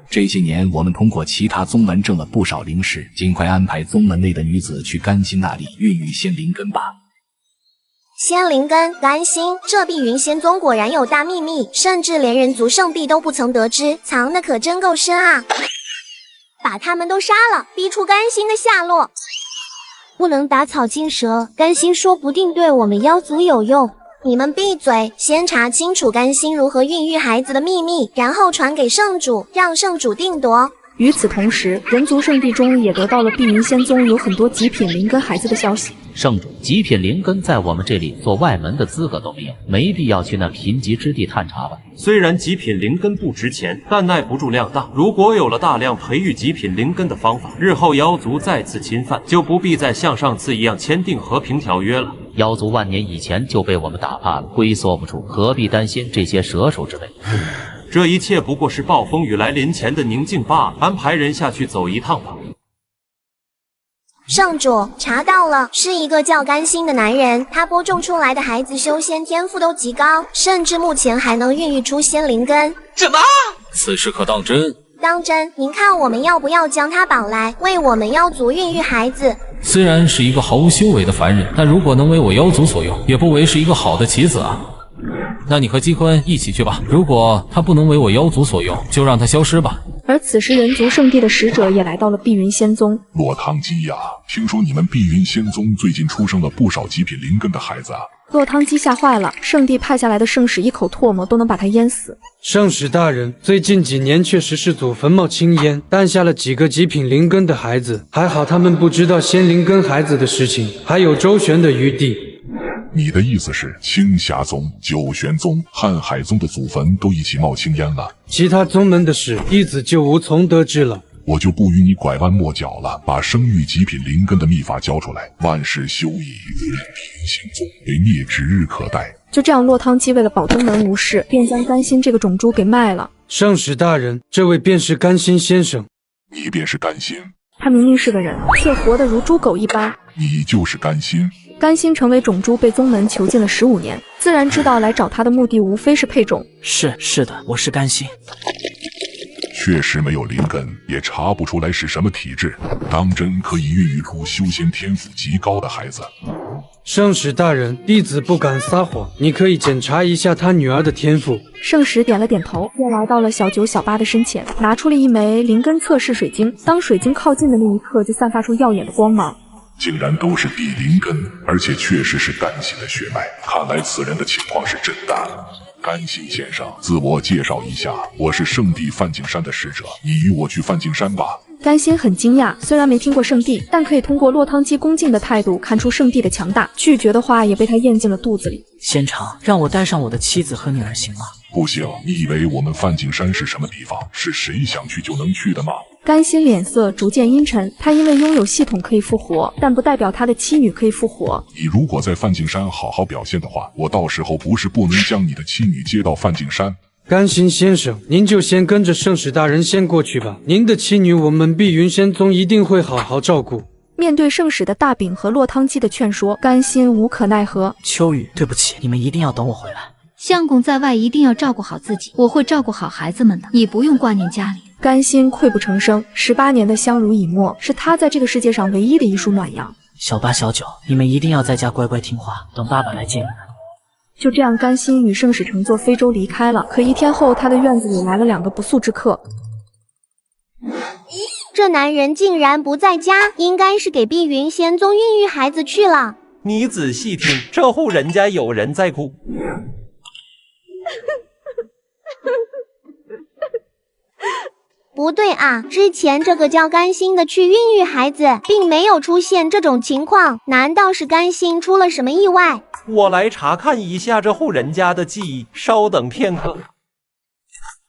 这些年我们通过其他宗门挣了不少灵石，尽快安排宗门内的女子去甘心那里孕育仙灵根吧。仙灵根，甘心，这碧云仙宗果然有大秘密，甚至连人族圣地都不曾得知，藏的可真够深啊！把他们都杀了，逼出甘心的下落。不能打草惊蛇，甘心说不定对我们妖族有用。你们闭嘴，先查清楚甘心如何孕育孩子的秘密，然后传给圣主，让圣主定夺。与此同时，人族圣地中也得到了碧云仙宗有很多极品灵根孩子的消息。圣主，极品灵根在我们这里做外门的资格都没有，没必要去那贫瘠之地探查吧。虽然极品灵根不值钱，但耐不住量大。如果有了大量培育极品灵根的方法，日后妖族再次侵犯，就不必再像上次一样签订和平条约了。妖族万年以前就被我们打怕了，龟缩不住，何必担心这些蛇手之辈？这一切不过是暴风雨来临前的宁静罢了。安排人下去走一趟吧。圣主，查到了，是一个叫甘心的男人，他播种出来的孩子修仙天赋都极高，甚至目前还能孕育出仙灵根。什么？此事可当真？当真，您看我们要不要将他绑来，为我们妖族孕育孩子？虽然是一个毫无修为的凡人，但如果能为我妖族所用，也不为是一个好的棋子啊。那你和姬坤一起去吧，如果他不能为我妖族所用，就让他消失吧。而此时人族圣地的使者也来到了碧云仙宗。落汤鸡呀，听说你们碧云仙宗最近出生了不少极品灵根的孩子啊。落汤鸡吓坏了，圣地派下来的圣使一口唾沫都能把他淹死。圣使大人，最近几年确实是祖坟冒青烟，诞下了几个极品灵根的孩子，还好他们不知道仙灵根孩子的事情，还有周旋的余地。你的意思是青霞宗、九玄宗、瀚海宗的祖坟都一起冒青烟了？其他宗门的事，弟子就无从得知了。我就不与你拐弯抹角了，把生育极品灵根的秘法交出来，万事休矣，碧云仙宗为灭指日可待。就这样，落汤鸡为了保宗门无事，便将甘心这个种猪给卖了。圣使大人，这位便是甘心先生。你便是甘心？他明明是个人，却活得如猪狗一般。你就是甘心？甘心成为种猪，被宗门囚禁了15年，自然知道来找他的目的无非是配种。是的，我是甘心。确实没有灵根，也查不出来是什么体质，当真可以孕育出修仙天赋极高的孩子。圣使大人，弟子不敢撒谎，你可以检查一下他女儿的天赋。圣使点了点头，便来到了小九小八的身前，拿出了一枚灵根测试水晶。当水晶靠近的那一刻，就散发出耀眼的光芒。竟然都是地灵根，而且确实是甘心的血脉，看来此人的情况是真的。甘心先生，自我介绍一下，我是圣地梵净山的使者，你与我去梵净山吧。甘心很惊讶，虽然没听过圣地，但可以通过落汤鸡恭敬的态度看出圣地的强大，拒绝的话也被他咽进了肚子里。仙长，让我带上我的妻子和女儿行吗？不行，你以为我们梵净山是什么地方？是谁想去就能去的吗？甘心脸色逐渐阴沉，他因为拥有系统可以复活，但不代表他的妻女可以复活。你如果在梵净山好好表现的话，我到时候不是不能将你的妻女接到梵净山。甘心先生，您就先跟着圣使大人先过去吧，您的妻女我们碧云仙宗一定会好好照顾。面对圣使的大饼和落汤鸡的劝说，甘心无可奈何。秋雨，对不起，你们一定要等我回来。相公在外一定要照顾好自己，我会照顾好孩子们的，你不用挂念家里。甘心溃不成声，18年的相濡以沫，是他在这个世界上唯一的一束暖阳。小八、小九，你们一定要在家乖乖听话，等爸爸来接你们。就这样，甘心与圣使乘坐非洲离开了。可1天后，他的院子里来了2个不速之客。这男人竟然不在家，应该是给碧云仙宗孕育孩子去了。你仔细听，这户人家有人在哭。不对啊，之前这个叫甘心的去孕育孩子，并没有出现这种情况，难道是甘心出了什么意外？我来查看一下这户人家的记忆，稍等片刻。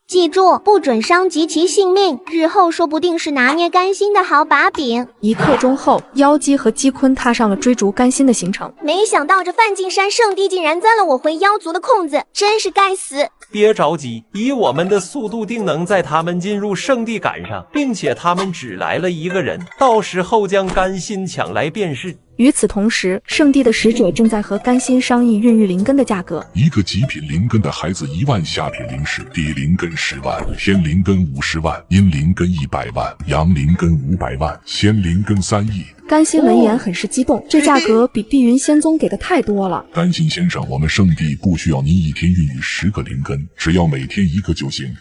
记住，不准伤及其性命，日后说不定是拿捏甘心的好把柄。1刻钟后，妖姬和姬坤踏上了追逐甘心的行程。没想到这梵净山圣地竟然钻了我回妖族的空子，真是该死！别着急，以我们的速度，定能在他们进入圣地赶上，并且他们只来了1个人，到时候将甘心抢来便是。与此同时，圣地的使者正在和甘心商议孕育灵根的价格。一个极品灵根的孩子1万下品灵石，地灵根10万，天灵根50万，阴灵根100万，阳灵根500万，仙灵根3亿。甘心闻言很是激动，这价格比碧云仙宗给的太多了。甘心先生，我们圣地不需要您1天孕育10个灵根，只要每天1个就行。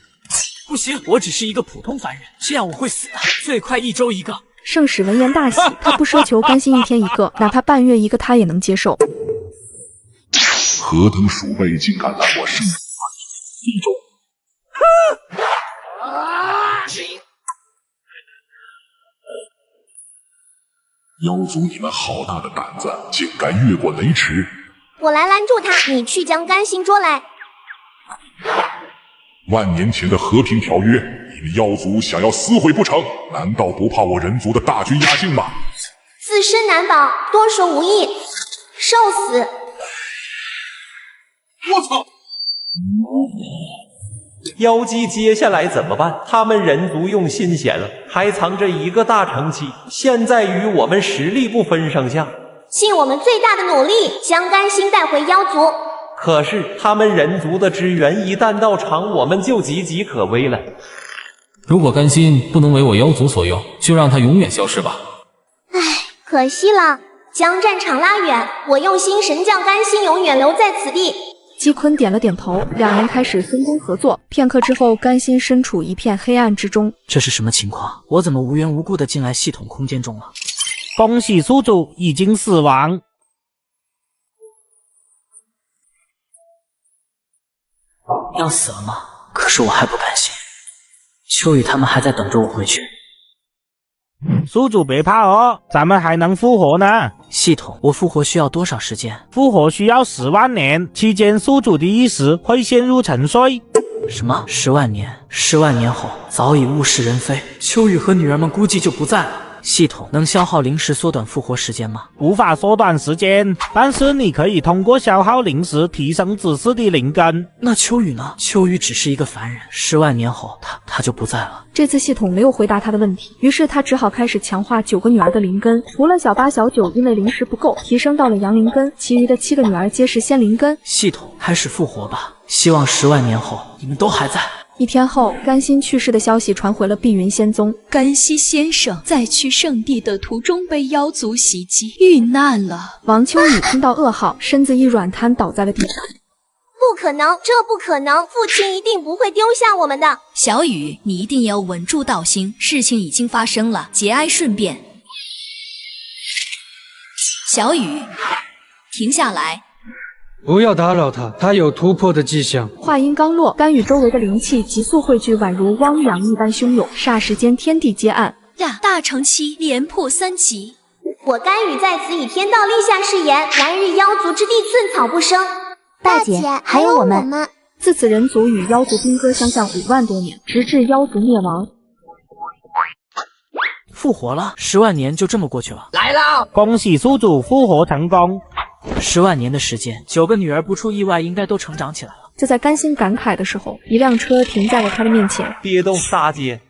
不行，我只是一个普通凡人，这样我会死的，最快1周1个。圣使闻言大喜，他不奢求甘心1天1个，哪怕半月1个他也能接受。何等鼠辈，竟敢来我圣地1周！妖族你们好大的胆子，竟敢越过雷池！我来拦住他，你去将甘心捉来。万年前的和平条约，你们妖族想要撕毁不成？难道不怕我人族的大军压境吗？自身难保，多说无益，受死！我操！妖姬接下来怎么办？他们人族用心险了，还藏着一个大乘期，现在与我们实力不分上下。尽我们最大的努力，将甘心带回妖族。可是他们人族的支援一旦到场，我们就岌岌可危了。如果甘心不能为我妖族所用，就让他永远消失吧。唉，可惜了，将战场拉远，我用心神将甘心永远留在此地。姬坤点了点头，两人开始分工合作。片刻之后，甘心身处一片黑暗之中。这是什么情况？我怎么无缘无故的进来系统空间中了？恭喜宿主已经死亡。要死了吗？可是我还不甘心。秋雨他们还在等着我回去。宿主别怕哦，咱们还能复活呢。系统，我复活需要多少时间？复活需要10万年，期间宿主的意识会陷入沉睡。什么？10万年？10万年后早已物是人非，秋雨和女儿们估计就不在了。系统能消耗灵石缩短复活时间吗？无法缩短时间，但是你可以通过消耗灵石提升子嗣的灵根。那秋雨呢？秋雨只是一个凡人，10万年后他就不在了。这次系统没有回答他的问题，于是他只好开始强化9个女儿的灵根。除了小8、小9因为灵石不够提升到了阳灵根，其余的7个女儿皆是仙灵根。系统开始复活吧，希望10万年后你们都还在。1天后，甘心去世的消息传回了碧云仙宗。甘心先生在去圣地的途中被妖族袭击，遇难了。王秋雨听到噩耗，身子一软，瘫倒在了地上。不可能，这不可能！父亲一定不会丢下我们的。小雨，你一定要稳住道心，事情已经发生了，节哀顺变。小雨，停下来。不要打扰他，他有突破的迹象。话音刚落，甘雨周围的灵气急速汇聚，宛如汪洋一般汹涌，霎时间天地皆暗。呀！大乘期连破3级，我甘雨在此以天道立下誓言，来日妖族之地寸草不生。大姐，还有我们。自此人族与妖族兵戈相向5万多年，直至妖族灭亡。复活了，10万年就这么过去了。来了，恭喜宿主复活成功。10万年的时间，9个女儿不出意外应该都成长起来了。就在甘心感慨的时候，一辆车停在了他的面前。别动，大姐！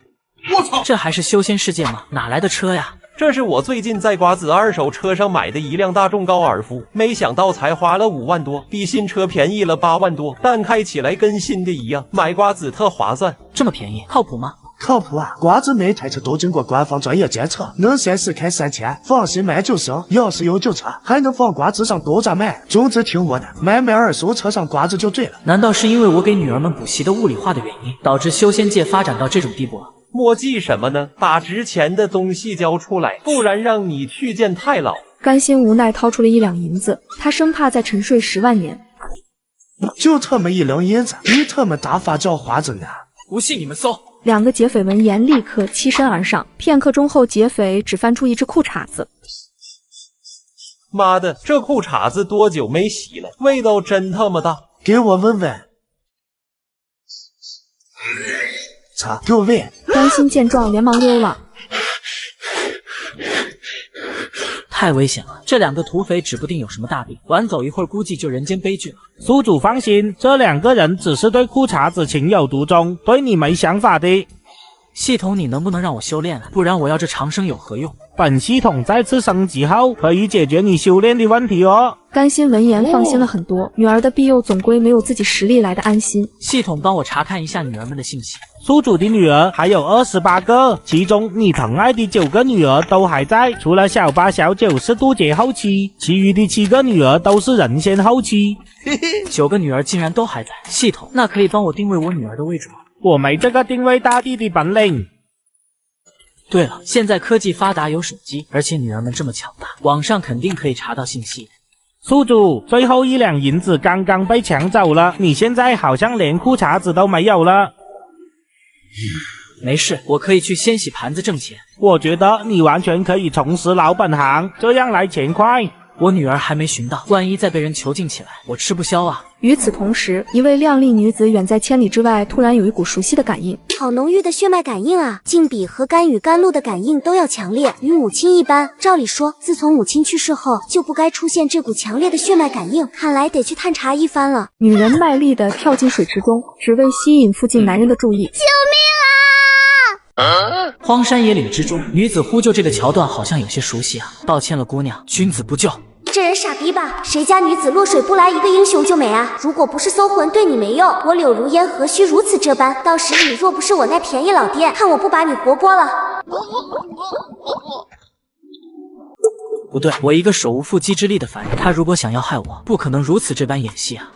我操，这还是修仙世界吗？哪来的车呀？这是我最近在瓜子二手车上买的一辆大众高尔夫，没想到才花了5万多，比新车便宜了8万多，但开起来跟新的一样，买瓜子特划算。这么便宜，靠谱吗？靠谱啊！瓜子每台车都经过官方专业检测，能限时开3000，放心买就行。要是有旧车，还能放瓜子上多站买。总之听我的，买二手车上瓜子就对了。难道是因为我给女儿们补习的物理化的原因，导致修仙界发展到这种地步了？墨迹什么呢？把值钱的东西交出来，不然让你去见太老。甘心无奈掏出了1两银子，他生怕再沉睡10万年。就这么1两银子，你他妈大发叫花子呢？不信你们搜。2个劫匪闻言立刻欺身而上，片刻钟后，劫匪只翻出一只裤衩子。妈的，这裤衩子多久没洗了？味道真他妈大！给我闻闻。擦，给我闻。甘心见状连忙溜了。太危险了，这2个土匪指不定有什么大病，晚走一会儿估计就人间悲剧了。宿主放心，这2个人只是对裤衩子情有独钟，对你没想法的。系统，你能不能让我修炼了？不然我要这长生有何用？本系统再次升级后，可以解决你修炼的问题哦。甘心闻言放心了很多，女儿的庇佑总归没有自己实力来的安心。系统帮我查看一下女儿们的信息。宿主的女儿还有28个，其中你疼爱的9个女儿都还在，除了小8、小9是渡劫后期，其余的7个女儿都是人仙后期。9个女儿竟然都还在，系统，那可以帮我定位我女儿的位置吗？我没这个定位大地的本领。对了，现在科技发达，有手机，而且女儿们这么强大，网上肯定可以查到信息。宿主，最后1两银子刚刚被抢走了，你现在好像连裤衩子都没有了。没事，我可以去先洗盘子挣钱。我觉得你完全可以从事老本行，这样来钱快。我女儿还没寻到，万一再被人囚禁起来，我吃不消啊！与此同时，一位靓丽女子远在千里之外，突然有一股熟悉的感应，好浓郁的血脉感应啊！竟比和肝与甘露的感应都要强烈，与母亲一般。照理说，自从母亲去世后，就不该出现这股强烈的血脉感应，看来得去探查一番了。女人卖力地跳进水池中，只为吸引附近男人的注意。救命啊！荒山野岭之中，女子呼救这个桥段好像有些熟悉啊！抱歉了，姑娘，君子不救。这人傻逼吧？谁家女子落水不来一个英雄救美啊？如果不是搜魂对你没用，我柳如烟何须如此这般？到时你若不是我那便宜老爹，看我不把你活剥了！不对，我一个手无缚鸡之力的凡人，他如果想要害我，不可能如此这般演戏啊！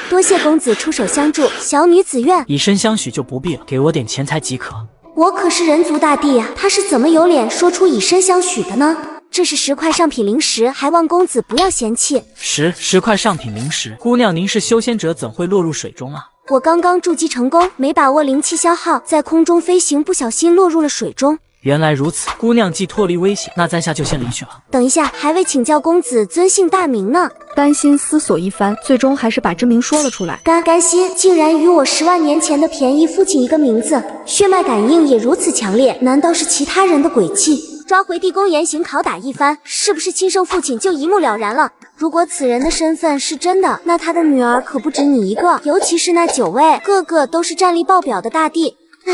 多谢公子出手相助，小女子愿以身相许就不必了，给我点钱财即可。我可是人族大帝呀，他是怎么有脸说出以身相许的呢？这是10块上品灵石，还望公子不要嫌弃。10块上品灵石，姑娘您是修仙者，怎会落入水中啊？我刚刚筑基成功，没把握灵气消耗，在空中飞行，不小心落入了水中。原来如此，姑娘既脱离危险，那在下就先离去了。等一下，还未请教公子尊姓大名呢？甘心思索一番，最终还是把真名说了出来。甘心竟然与我10万年前的便宜父亲一个名字，血脉感应也如此强烈，难道是其他人的诡计？抓回地宫严刑拷打一番，是不是亲生父亲就一目了然了？如果此人的身份是真的，那他的女儿可不止你一个，尤其是那9位，个个都是战力爆表的大帝。唉，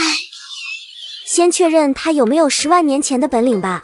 先确认他有没有10万年前的本领吧。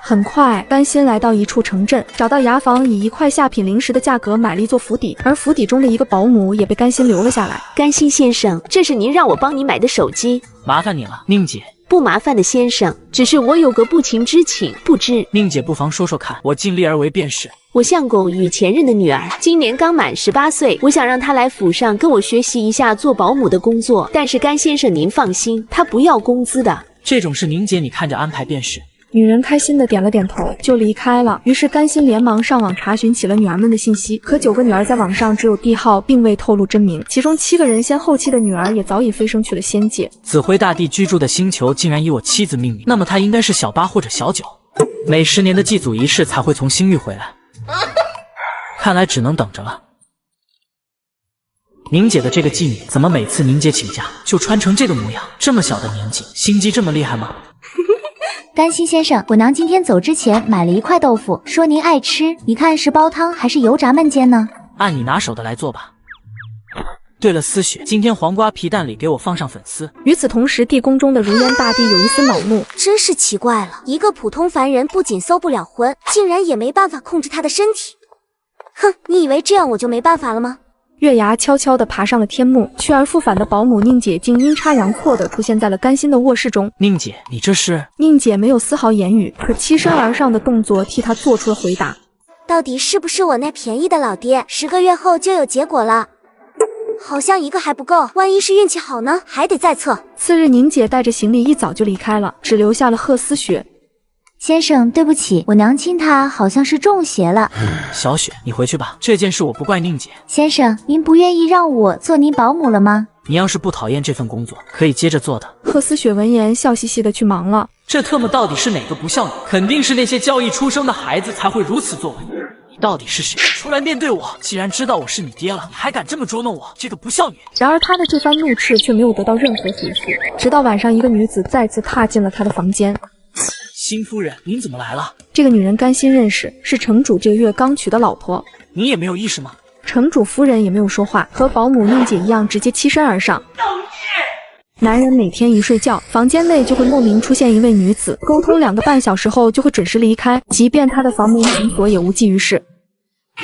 很快，甘心来到一处城镇，找到牙房，以1块下品灵石的价格买了一座府邸，而府邸中的一个保姆也被甘心留了下来。甘心先生，这是您让我帮你买的手机，麻烦你了，宁姐。不麻烦的先生，只是我有个不情之请，不知宁姐不妨说说看，我尽力而为便是。我相公与前任的女儿今年刚满18岁，我想让她来府上跟我学习一下做保姆的工作，但是甘先生您放心，她不要工资的。这种事宁姐你看着安排便是。女人开心的点了点头，就离开了。于是甘心连忙上网查询起了女儿们的信息，可9个女儿在网上只有帝号，并未透露真名。其中7个人仙后期的女儿也早已飞升去了仙界。紫辉大帝居住的星球竟然以我妻子命名，那么他应该是小8或者小9。每10年的祭祖仪式才会从星域回来，看来只能等着了。宁姐的这个妓女，怎么每次宁姐请假就穿成这个模样？这么小的年纪，心机这么厉害吗？甘心先生，我娘今天走之前买了1块豆腐，说您爱吃，你看是煲汤还是油炸焖煎呢？按你拿手的来做吧。对了，思雪，今天黄瓜皮蛋里给我放上粉丝。与此同时，地宫中的如烟大帝有一丝恼怒，真是奇怪了，一个普通凡人不仅搜不了魂，竟然也没办法控制他的身体。哼，你以为这样我就没办法了吗？月牙悄悄地爬上了天幕，去而复返的保姆宁姐竟阴差阳错地出现在了甘心的卧室中。宁姐，你这是？宁姐没有丝毫言语，可欺身而上的动作替她做出了回答。到底是不是我那便宜的老爹？10个月后就有结果了。好像1个还不够，万一是运气好呢？还得再测。次日，宁姐带着行李一早就离开了，只留下了贺思雪。先生，对不起，我娘亲她好像是中邪了。小雪，你回去吧，这件事我不怪宁姐。先生，您不愿意让我做您保姆了吗？你要是不讨厌这份工作，可以接着做的。贺思雪闻言笑嘻嘻的去忙了。这特么到底是哪个不孝女？肯定是那些交易出生的孩子才会如此作为。你到底是谁？出来面对我！既然知道我是你爹了，你还敢这么捉弄我，这个不孝女！然而他的这番怒斥却没有得到任何回复，直到晚上，一个女子再次踏进了他的房间。新夫人，您怎么来了？这个女人甘心认识，是城主这个月刚娶的老婆。你也没有意识吗？城主夫人也没有说话，和保姆宁姐一样，直接欺身而上。男人每天一睡觉，房间内就会莫名出现一位女子，沟通2个半小时后就会准时离开，即便他的房门紧锁也无济于事。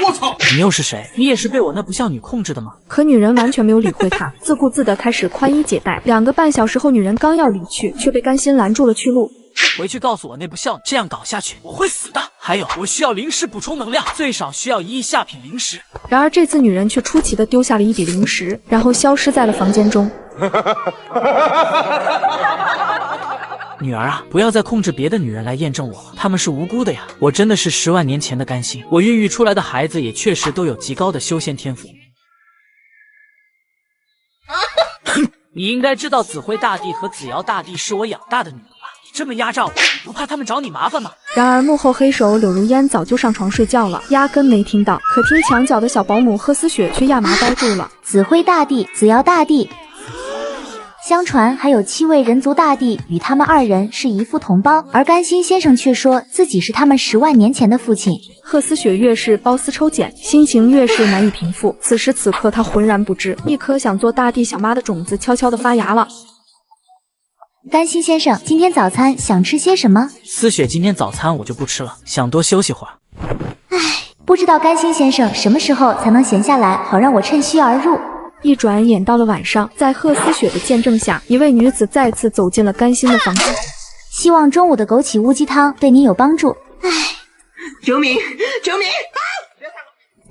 我操！你又是谁？你也是被我那不孝女控制的吗？可女人完全没有理会他，自顾自地开始宽衣解带。2个半小时后，女人刚要离去，却被甘心拦住了去路。回去告诉我那不孝女，这样搞下去我会死的。还有，我需要灵石补充能量，最少需要1亿下品灵石。然而这次女人却出奇地丢下了1笔灵石，然后消失在了房间中。女儿啊，不要再控制别的女人来验证我了，她们是无辜的呀。我真的是10万年前的甘心，我孕育出来的孩子也确实都有极高的修仙天赋。你应该知道子辉大帝和子瑶大帝是我养大的女儿吧？你这么压榨我，不怕他们找你麻烦吗？然而幕后黑手柳如烟早就上床睡觉了，压根没听到。可听墙角的小保姆贺思雪却亚麻呆住了。子辉大帝、子瑶大帝，相传还有7位人族大帝与他们2人是一父同胞，而甘心先生却说自己是他们10万年前的父亲。贺思雪越是褒丝抽茧，心情越是难以平复。此时此刻，她浑然不知，一颗想做大地小妈的种子悄悄地发芽了。甘心先生，今天早餐想吃些什么？思雪，今天早餐我就不吃了，想多休息会儿。不知道甘心先生什么时候才能闲下来，好让我趁虚而入。一转眼到了晚上，在贺思雪的见证下，一位女子再次走进了甘心的房间。希望中午的枸杞乌鸡汤对您有帮助。救命！救命！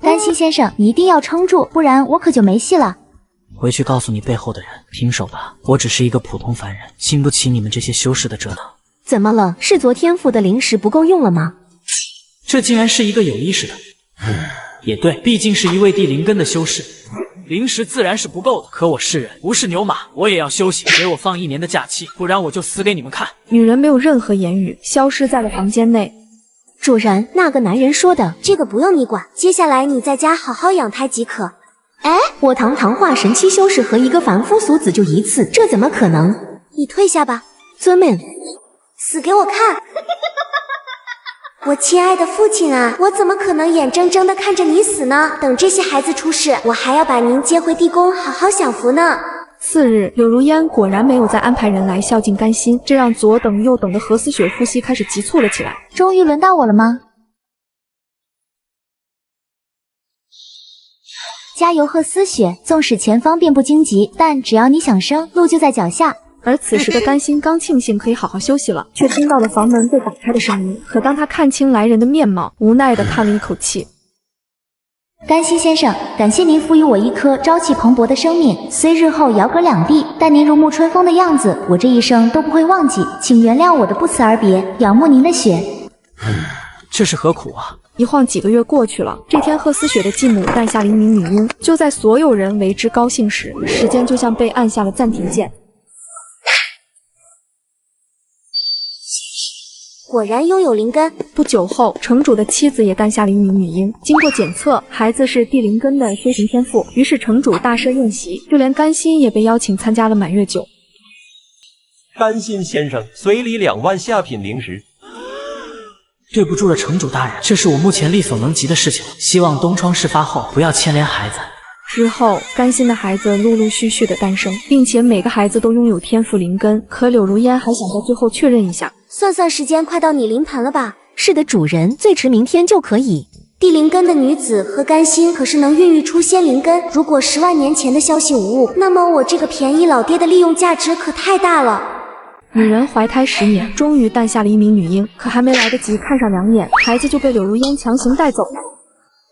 甘心先生，你一定要撑住，不然我可就没戏了。回去告诉你背后的人，停手吧，我只是一个普通凡人，经不起你们这些修士的折腾。怎么了？是昨天付的零食不够用了吗？这竟然是一个有意识的。也对，毕竟是一位地灵根的修士，零食自然是不够的。可我是人，不是牛马，我也要休息，给我放1年的假期，不然我就死给你们看。女人没有任何言语，消失在了房间内。主人，那个男人说的，这个不用你管，接下来你在家好好养胎即可。哎，我堂堂化神期修士和一个凡夫俗子就一次，这怎么可能？你退下吧，遵命。死给我看！我亲爱的父亲啊，我怎么可能眼睁睁地看着你死呢？等这些孩子出世，我还要把您接回地宫，好好享福呢。次日，柳如烟果然没有再安排人来孝敬甘心，这让左等右等的何思雪呼吸开始急促了起来。终于轮到我了吗？加油，贺思雪！纵使前方并不荆棘，但只要你想生，路就在脚下。而此时的甘心刚庆幸可以好好休息了，却听到了房门被打开的声音。可当他看清来人的面貌，无奈地叹了一口气。甘心先生，感谢您赋予我一颗朝气蓬勃的生命，虽日后遥隔两地，但您如沐春风的样子，我这一生都不会忘记。请原谅我的不辞而别，仰慕您的雪。这是何苦啊？一晃几个月过去了，这天贺思雪的继母诞下了一名女婴。就在所有人为之高兴时，时间就像被按下了暂停键。果然拥有灵根。不久后，城主的妻子也诞下了一名女婴。经过检测，孩子是地灵根的修行天赋。于是城主大设宴席，就连甘心也被邀请参加了满月酒。甘心先生，随礼2万下品灵石。对不住了，城主大人，这是我目前力所能及的事情了。希望东窗事发后不要牵连孩子。之后，甘心的孩子陆陆续续的诞生，并且每个孩子都拥有天赋灵根。可柳如烟还想在最后确认一下。算时间快到你临盆了吧？是的，主人，最迟明天就可以。地灵根的女子和甘心可是能孕育出仙灵根。如果10万年前的消息无误，那么我这个便宜老爹的利用价值可太大了。女人怀胎10年，终于诞下了一名女婴，可还没来得及看上两眼，孩子就被柳如烟强行带走了。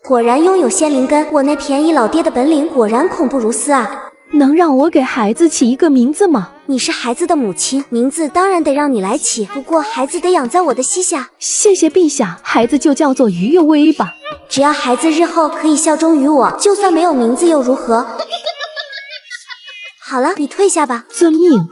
果然拥有仙灵根，我那便宜老爹的本领果然恐怖如斯啊！能让我给孩子起一个名字吗？你是孩子的母亲，名字当然得让你来起，不过孩子得养在我的膝下。谢谢陛下，孩子就叫做于月薇吧。只要孩子日后可以效忠于我，就算没有名字又如何？好了，你退下吧。遵命。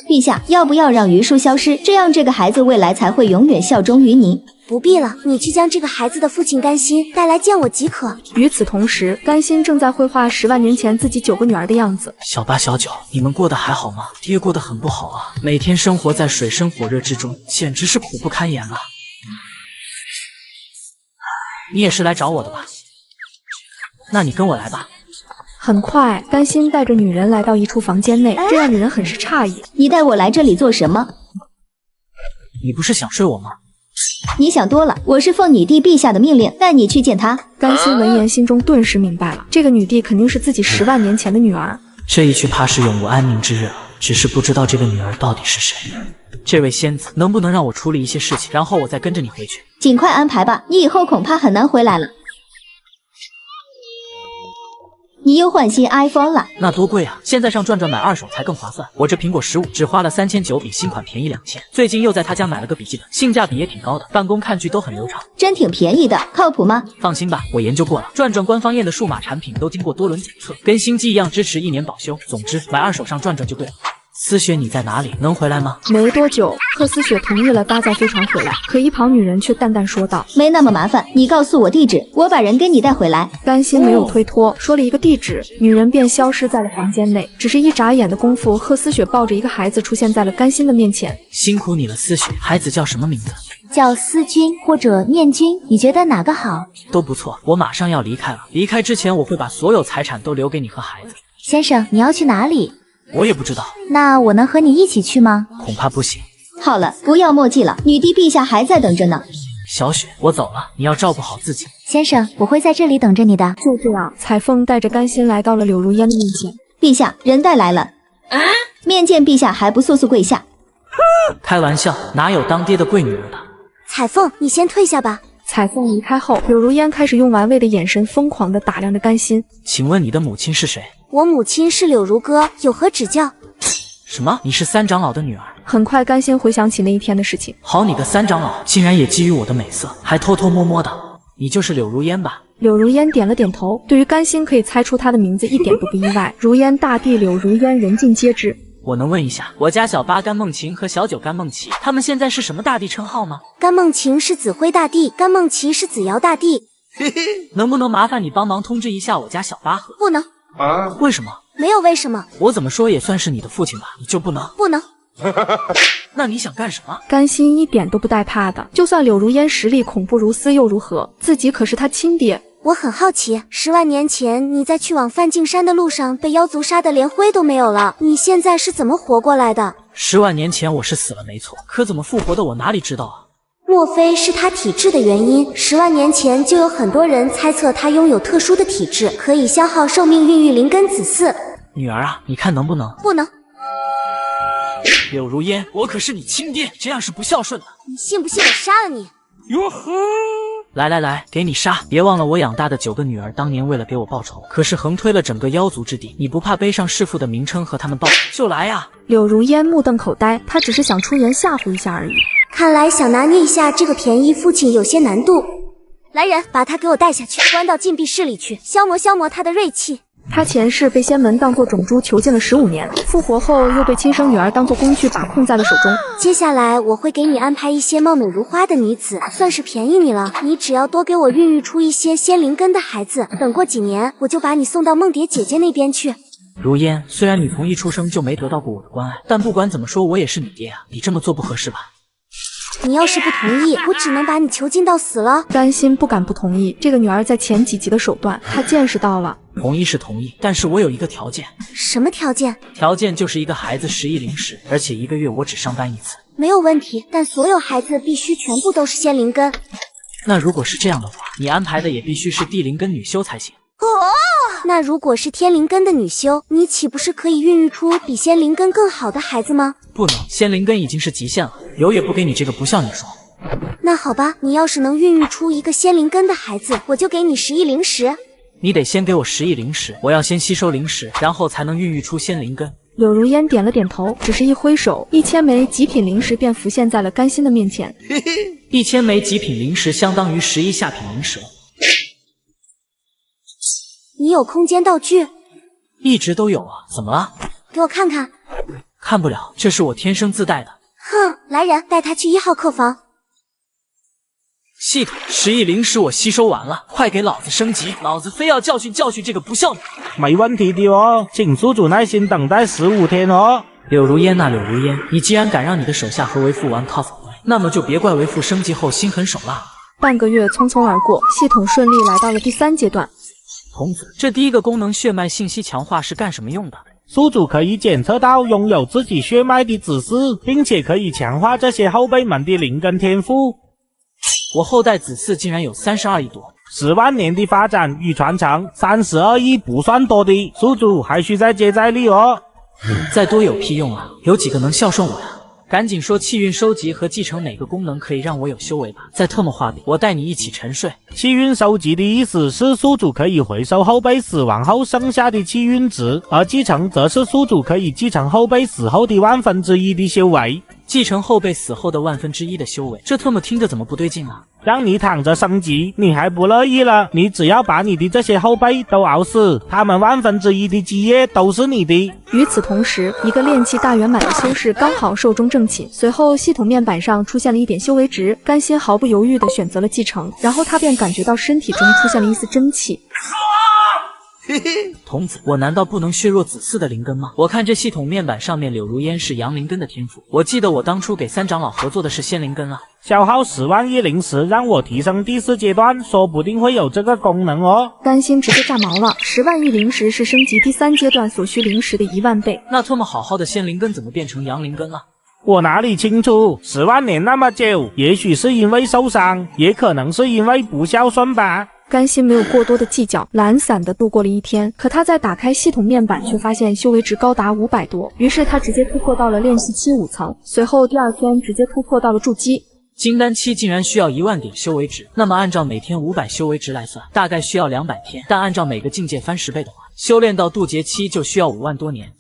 陛下，要不要让榆树消失？这样这个孩子未来才会永远效忠于您。不必了，你去将这个孩子的父亲甘心带来见我即可。与此同时，甘心正在绘画10万年前自己9个女儿的样子。小8、小9，你们过得还好吗？爹过得很不好啊，每天生活在水深火热之中，简直是苦不堪言啊。你也是来找我的吧？那你跟我来吧。很快，甘心带着女人来到一处房间内，这让女人很是诧异。你带我来这里做什么？你不是想睡我吗？你想多了，我是奉你弟陛下的命令带你去见他。甘心闻言，心中顿时明白了，这个女帝肯定是自己10万年前的女儿。这一去怕是永无安宁之日了，只是不知道这个女儿到底是谁。这位仙子，能不能让我处理一些事情，然后我再跟着你回去？尽快安排吧，你以后恐怕很难回来了。你又换新 iPhone 了？那多贵啊！现在上转转买2手才更划算。我这苹果15只花了3900，比新款便宜2000。最近又在他家买了个笔记本，性价比也挺高的，办公看剧都很流畅。真挺便宜的，靠谱吗？放心吧，我研究过了，转转官方验的数码产品都经过多轮检测，跟新机一样支持1年保修。总之，买2手上转转就对了。思雪，你在哪里？能回来吗？没多久，贺思雪同意了搭载飞船回来，可一旁女人却淡淡说道：“没那么麻烦，你告诉我地址，我把人给你带回来。”甘心没有推脱，说了一个地址，女人便消失在了房间内。只是一眨眼的功夫，贺思雪抱着一个孩子出现在了甘心的面前。辛苦你了，思雪。孩子叫什么名字？叫思君或者念君，你觉得哪个好？都不错。我马上要离开了，离开之前我会把所有财产都留给你和孩子。先生，你要去哪里？我也不知道。那我能和你一起去吗？恐怕不行。好了，不要墨迹了，女帝陛下还在等着呢。小雪，我走了，你要照顾好自己。先生，我会在这里等着你的。就这样，彩凤带着甘心来到了柳如烟的面前。陛下，人带来了。啊！面见陛下还不速速跪下？开玩笑，哪有当爹的跪女儿的？彩凤，你先退下吧。彩凤离开后，柳如烟开始用玩味的眼神疯狂地打量着甘心。请问你的母亲是谁？我母亲是柳如歌，有何指教？什么？你是三长老的女儿？很快，甘心回想起那一天的事情。好你个三长老，竟然也觊觎我的美色，还偷偷摸摸的。你就是柳如烟吧？柳如烟点了点头。对于甘心可以猜出她的名字一点都不意外。如烟大帝柳如烟，人尽皆知。我能问一下，我家小八甘梦晴和小九甘梦琪，他们现在是什么大帝称号吗？甘梦晴是紫辉大帝，甘梦琪是紫瑶大帝。能不能麻烦你帮忙通知一下我家小八和？不能。啊？为什么？没有为什么。我怎么说也算是你的父亲吧，你就不能？不能。那你想干什么？甘心一点都不带怕的，就算柳如烟实力恐怖如斯又如何？自己可是他亲爹。我很好奇，10万年前你在去往梵净山的路上被妖族杀得连灰都没有了，你现在是怎么活过来的？10万年前我是死了没错，可怎么复活的我哪里知道啊？莫非是他体质的原因？10万年前就有很多人猜测他拥有特殊的体质，可以消耗寿命孕育灵根子嗣。女儿啊，你看能不能？不能。柳如烟，我可是你亲爹，这样是不孝顺的。你信不信我杀了你？哟呵！来，给你杀！别忘了我养大的9个女儿，当年为了给我报仇，可是横推了整个妖族之地。你不怕背上弑父的名称和他们报仇，就来呀！柳如烟目瞪口呆，她只是想出言吓唬一下而已。看来想拿捏一下这个便宜父亲有些难度。来人，把他给我带下去，关到禁闭室里去，消磨他的锐气。他前世被仙门当作种猪囚禁了15年，复活后又被亲生女儿当作工具把控在了手中。接下来我会给你安排一些貌美如花的女子，算是便宜你了。你只要多给我孕育出一些仙灵根的孩子，等过几年我就把你送到梦蝶姐姐那边去。如烟，虽然你从一出生就没得到过我的关爱，但不管怎么说，我也是你爹啊，你这么做不合适吧？你要是不同意，我只能把你囚禁到死了。甘心不敢不同意，这个女儿在前几集的手段，她见识到了。同意是同意，但是我有一个条件。什么条件？条件就是一个孩子10亿灵石，而且1个月我只上班1次。没有问题，但所有孩子必须全部都是仙灵根。那如果是这样的话，你安排的也必须是地灵根女修才行。哦，那如果是天灵根的女修，你岂不是可以孕育出比仙灵根更好的孩子吗？不能，仙灵根已经是极限了，留也不给你这个不孝女说。那好吧，你要是能孕育出一个仙灵根的孩子，我就给你10亿灵石。你得先给我10亿灵石，我要先吸收灵石，然后才能孕育出仙灵根。柳如烟点了点头，只是一挥手，1000枚极品灵石便浮现在了甘心的面前。1000枚极品灵石相当于11下品灵石。你有空间道具？一直都有啊，怎么了？给我看看。看不了，这是我天生自带的。哼，来人，带他去1号客房。系统10亿灵石我吸收完了，快给老子升级！老子非要教训这个不孝女。没问题的哦，请宿主耐心等待15天哦。柳如烟柳如烟，你既然敢让你的手下和为父玩 cos， 那么就别怪为父升级后心狠手辣。半个月匆匆而过，系统顺利来到了第3阶段。童子，这第1个功能血脉信息强化是干什么用的？宿主可以检测到拥有自己血脉的子嗣，并且可以强化这些后辈们的灵根天赋。我后代子嗣竟然有32亿多，10万年的发展与传承，32亿不算多的，宿主还需再接再厉哦。再多有屁用啊！有几个能孝顺我呀？赶紧说气运收集和继承哪个功能可以让我有修为吧。在特么话里，我带你一起沉睡。气运收集的意思是宿主可以回收后辈死亡后剩下的气运值，而继承则是宿主可以继承后辈死后的1/1000的修为。继承后辈死后的1/1000的修为，这特么听着怎么不对劲啊？让你躺着升级，你还不乐意了？你只要把你的这些后辈都熬死，他们1/1000的基业都是你的。与此同时，一个炼气大圆满的修士刚好寿终正寝，随后系统面板上出现了一点修为值，甘心毫不犹豫地选择了继承，然后他便感觉到身体中出现了一丝真气。童子，我难道不能削弱子嗣的灵根吗？我看这系统面板上面柳如烟是阳灵根的天赋，我记得我当初给3长老合作的是仙灵根啊。消耗10万亿灵石让我提升第4阶段，说不定会有这个功能哦。甘心直接炸毛了，10万亿灵石是升级第3阶段所需灵石的1万倍。那特么好好的仙灵根怎么变成阳灵根了？我哪里清楚，10万年那么久，也许是因为受伤，也可能是因为不孝顺吧。甘心没有过多的计较，懒散地度过了一天。可他在打开系统面板，却发现修为值高达500多，于是他直接突破到了炼系期5层，随后第2天直接突破到了筑基。金丹期竟然需要1万点修为值，那么按照每天500修为值来算，大概需要200天，但按照每个境界翻10倍的话，修炼到渡劫期就需要5万多年。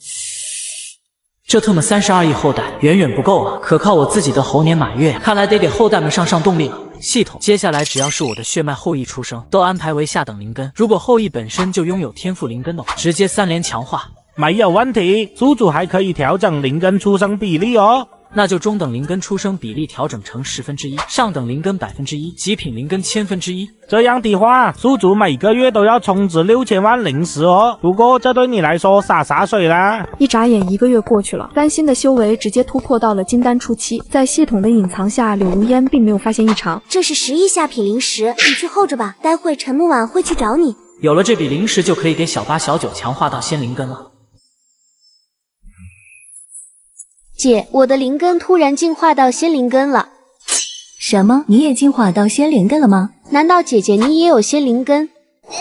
这特么32亿后代远远不够啊！可靠我自己的猴年马月，看来得给后代们上动力了。系统，接下来只要是我的血脉后裔出生，都安排为下等灵根。如果后裔本身就拥有天赋灵根的话，直接3连强化，没有问题。宿主还可以调整灵根出生比例哦。那就中等灵根出生比例调整成1/10，上等灵根1%，极品灵根1/1000。这样的话，宿主每个月都要充值6000万灵石哦。不过这对你来说洒水啦。一眨眼1个月过去了，甘心的修为直接突破到了金丹初期。在系统的隐藏下，柳如烟并没有发现异常。这是10亿下品灵石，你去候着吧，待会陈木婉会去找你。有了这笔灵石，就可以给小8小9强化到仙灵根了。姐，我的灵根突然进化到仙灵根了。什么？你也进化到仙灵根了吗？难道姐姐你也有仙灵根？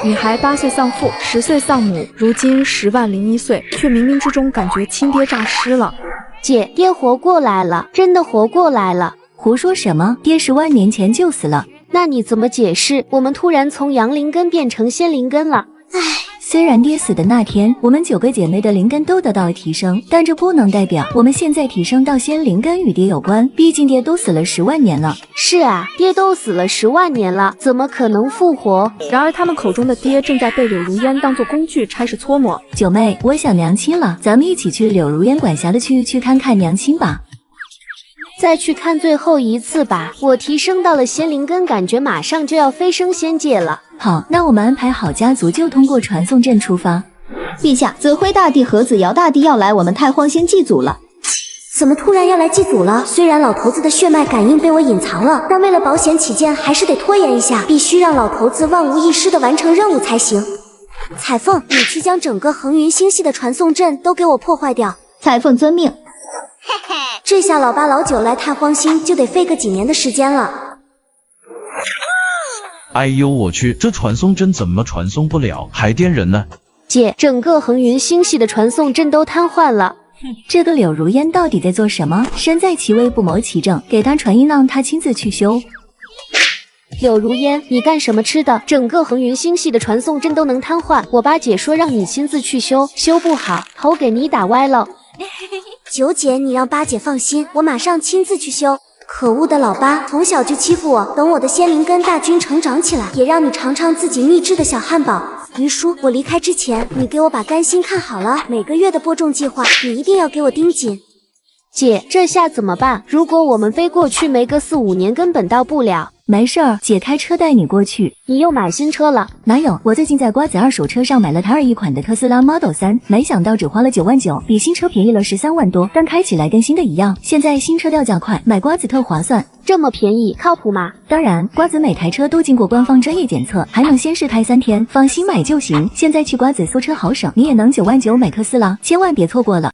女孩8岁丧父，10岁丧母，如今10万01岁，却冥冥之中感觉亲爹诈尸了。姐，爹活过来了，真的活过来了。胡说什么？爹10万年前就死了。那你怎么解释我们突然从阳灵根变成仙灵根了？唉，虽然爹死的那天，我们9个姐妹的灵根都得到了提升，但这不能代表我们现在提升到仙灵根与爹有关。毕竟爹都死了10万年了。是啊，爹都死了10万年了，怎么可能复活？然而他们口中的爹正在被柳如烟当作工具差事搓磨。九妹，我想娘亲了，咱们一起去柳如烟管辖的区域去看看娘亲吧。再去看最后一次吧，我提升到了仙灵根，感觉马上就要飞升仙界了。好，那我们安排好家族，就通过传送阵出发。陛下，泽辉大帝和子瑶大帝要来我们太荒星祭祖了。怎么突然要来祭祖了？虽然老头子的血脉感应被我隐藏了，但为了保险起见，还是得拖延一下，必须让老头子万无一失地完成任务才行。彩凤，你去将整个恒云星系的传送阵都给我破坏掉。彩凤遵命。这下老8老9来太荒星就得费个几年的时间了。哎呦我去，这传送阵怎么传送不了？还电人呢？姐，整个恒云星系的传送阵都瘫痪了。这个柳如烟到底在做什么？身在其位不谋其政，给他传音让他亲自去修。柳如烟，你干什么吃的？整个恒云星系的传送阵都能瘫痪，我八姐说让你亲自去修，修不好头给你打歪了。九姐，你让八姐放心，我马上亲自去修。可恶的老八，从小就欺负我，等我的仙灵根大军成长起来，也让你尝尝自己秘制的小汉堡。于叔，我离开之前，你给我把甘心看好了，每个月的播种计划，你一定要给我盯紧。姐，这下怎么办？如果我们飞过去，没个4、5年根本到不了。没事儿，姐开车带你过去。你又买新车了？哪有，我最近在瓜子二手车上买了台21款的特斯拉 Model 3，没想到只花了9万9，比新车便宜了13万多，但开起来跟新的一样。现在新车掉价快，买瓜子特划算。这么便宜，靠谱吗？当然，瓜子每台车都经过官方专业检测，还能先试开3天，放心买就行。现在去瓜子搜车好省，你也能9万9买特斯拉，千万别错过了。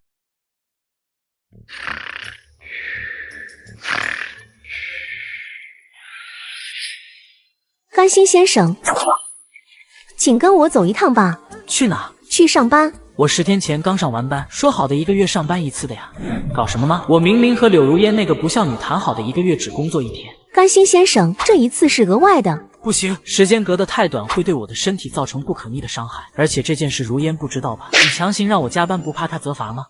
甘心先生，请跟我走一趟吧。去哪？去上班。我10天前刚上完班，说好的1个月上班1次的呀，搞什么吗？我明明和柳如烟那个不孝女谈好的1个月只工作1天。甘心先生，这一次是额外的。不行，时间隔得太短，会对我的身体造成不可逆的伤害。而且这件事如烟不知道吧？你强行让我加班，不怕他责罚吗？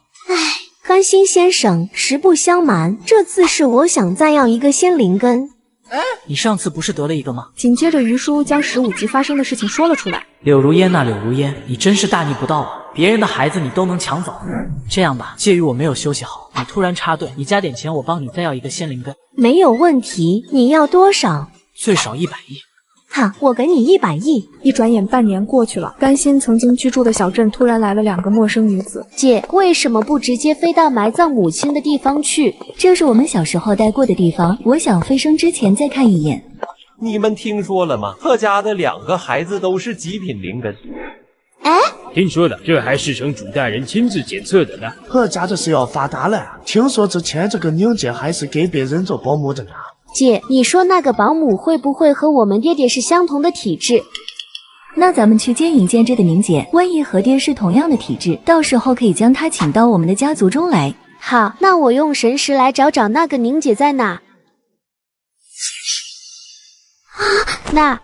甘心先生，实不相瞒，这次是我想再要一个仙灵根。你上次不是得了1个吗？紧接着于叔将15集发生的事情说了出来。柳如烟呐，柳如烟，你真是大逆不道啊！别人的孩子你都能抢走。这样吧，介于我没有休息好，你突然插队，你加点钱，我帮你再要1个仙灵根。没有问题，你要多少？最少100亿。哈，我给你100亿。一转眼半年过去了，甘心曾经居住的小镇突然来了2个陌生女子。姐，为什么不直接飞到埋葬母亲的地方去？这是我们小时候待过的地方，我想飞升之前再看一眼。你们听说了吗？贺家的2个孩子都是极品灵根。听说了，这还是城主大人亲自检测的呢。贺家这是要发达了啊！听说之前这个宁姐还是给别人做保姆的呢。姐，你说那个保姆会不会和我们爹爹是相同的体质？那咱们去见一见这个宁姐，万一和爹是同样的体质，到时候可以将她请到我们的家族中来。好，那我用神识来找找那个宁姐在哪。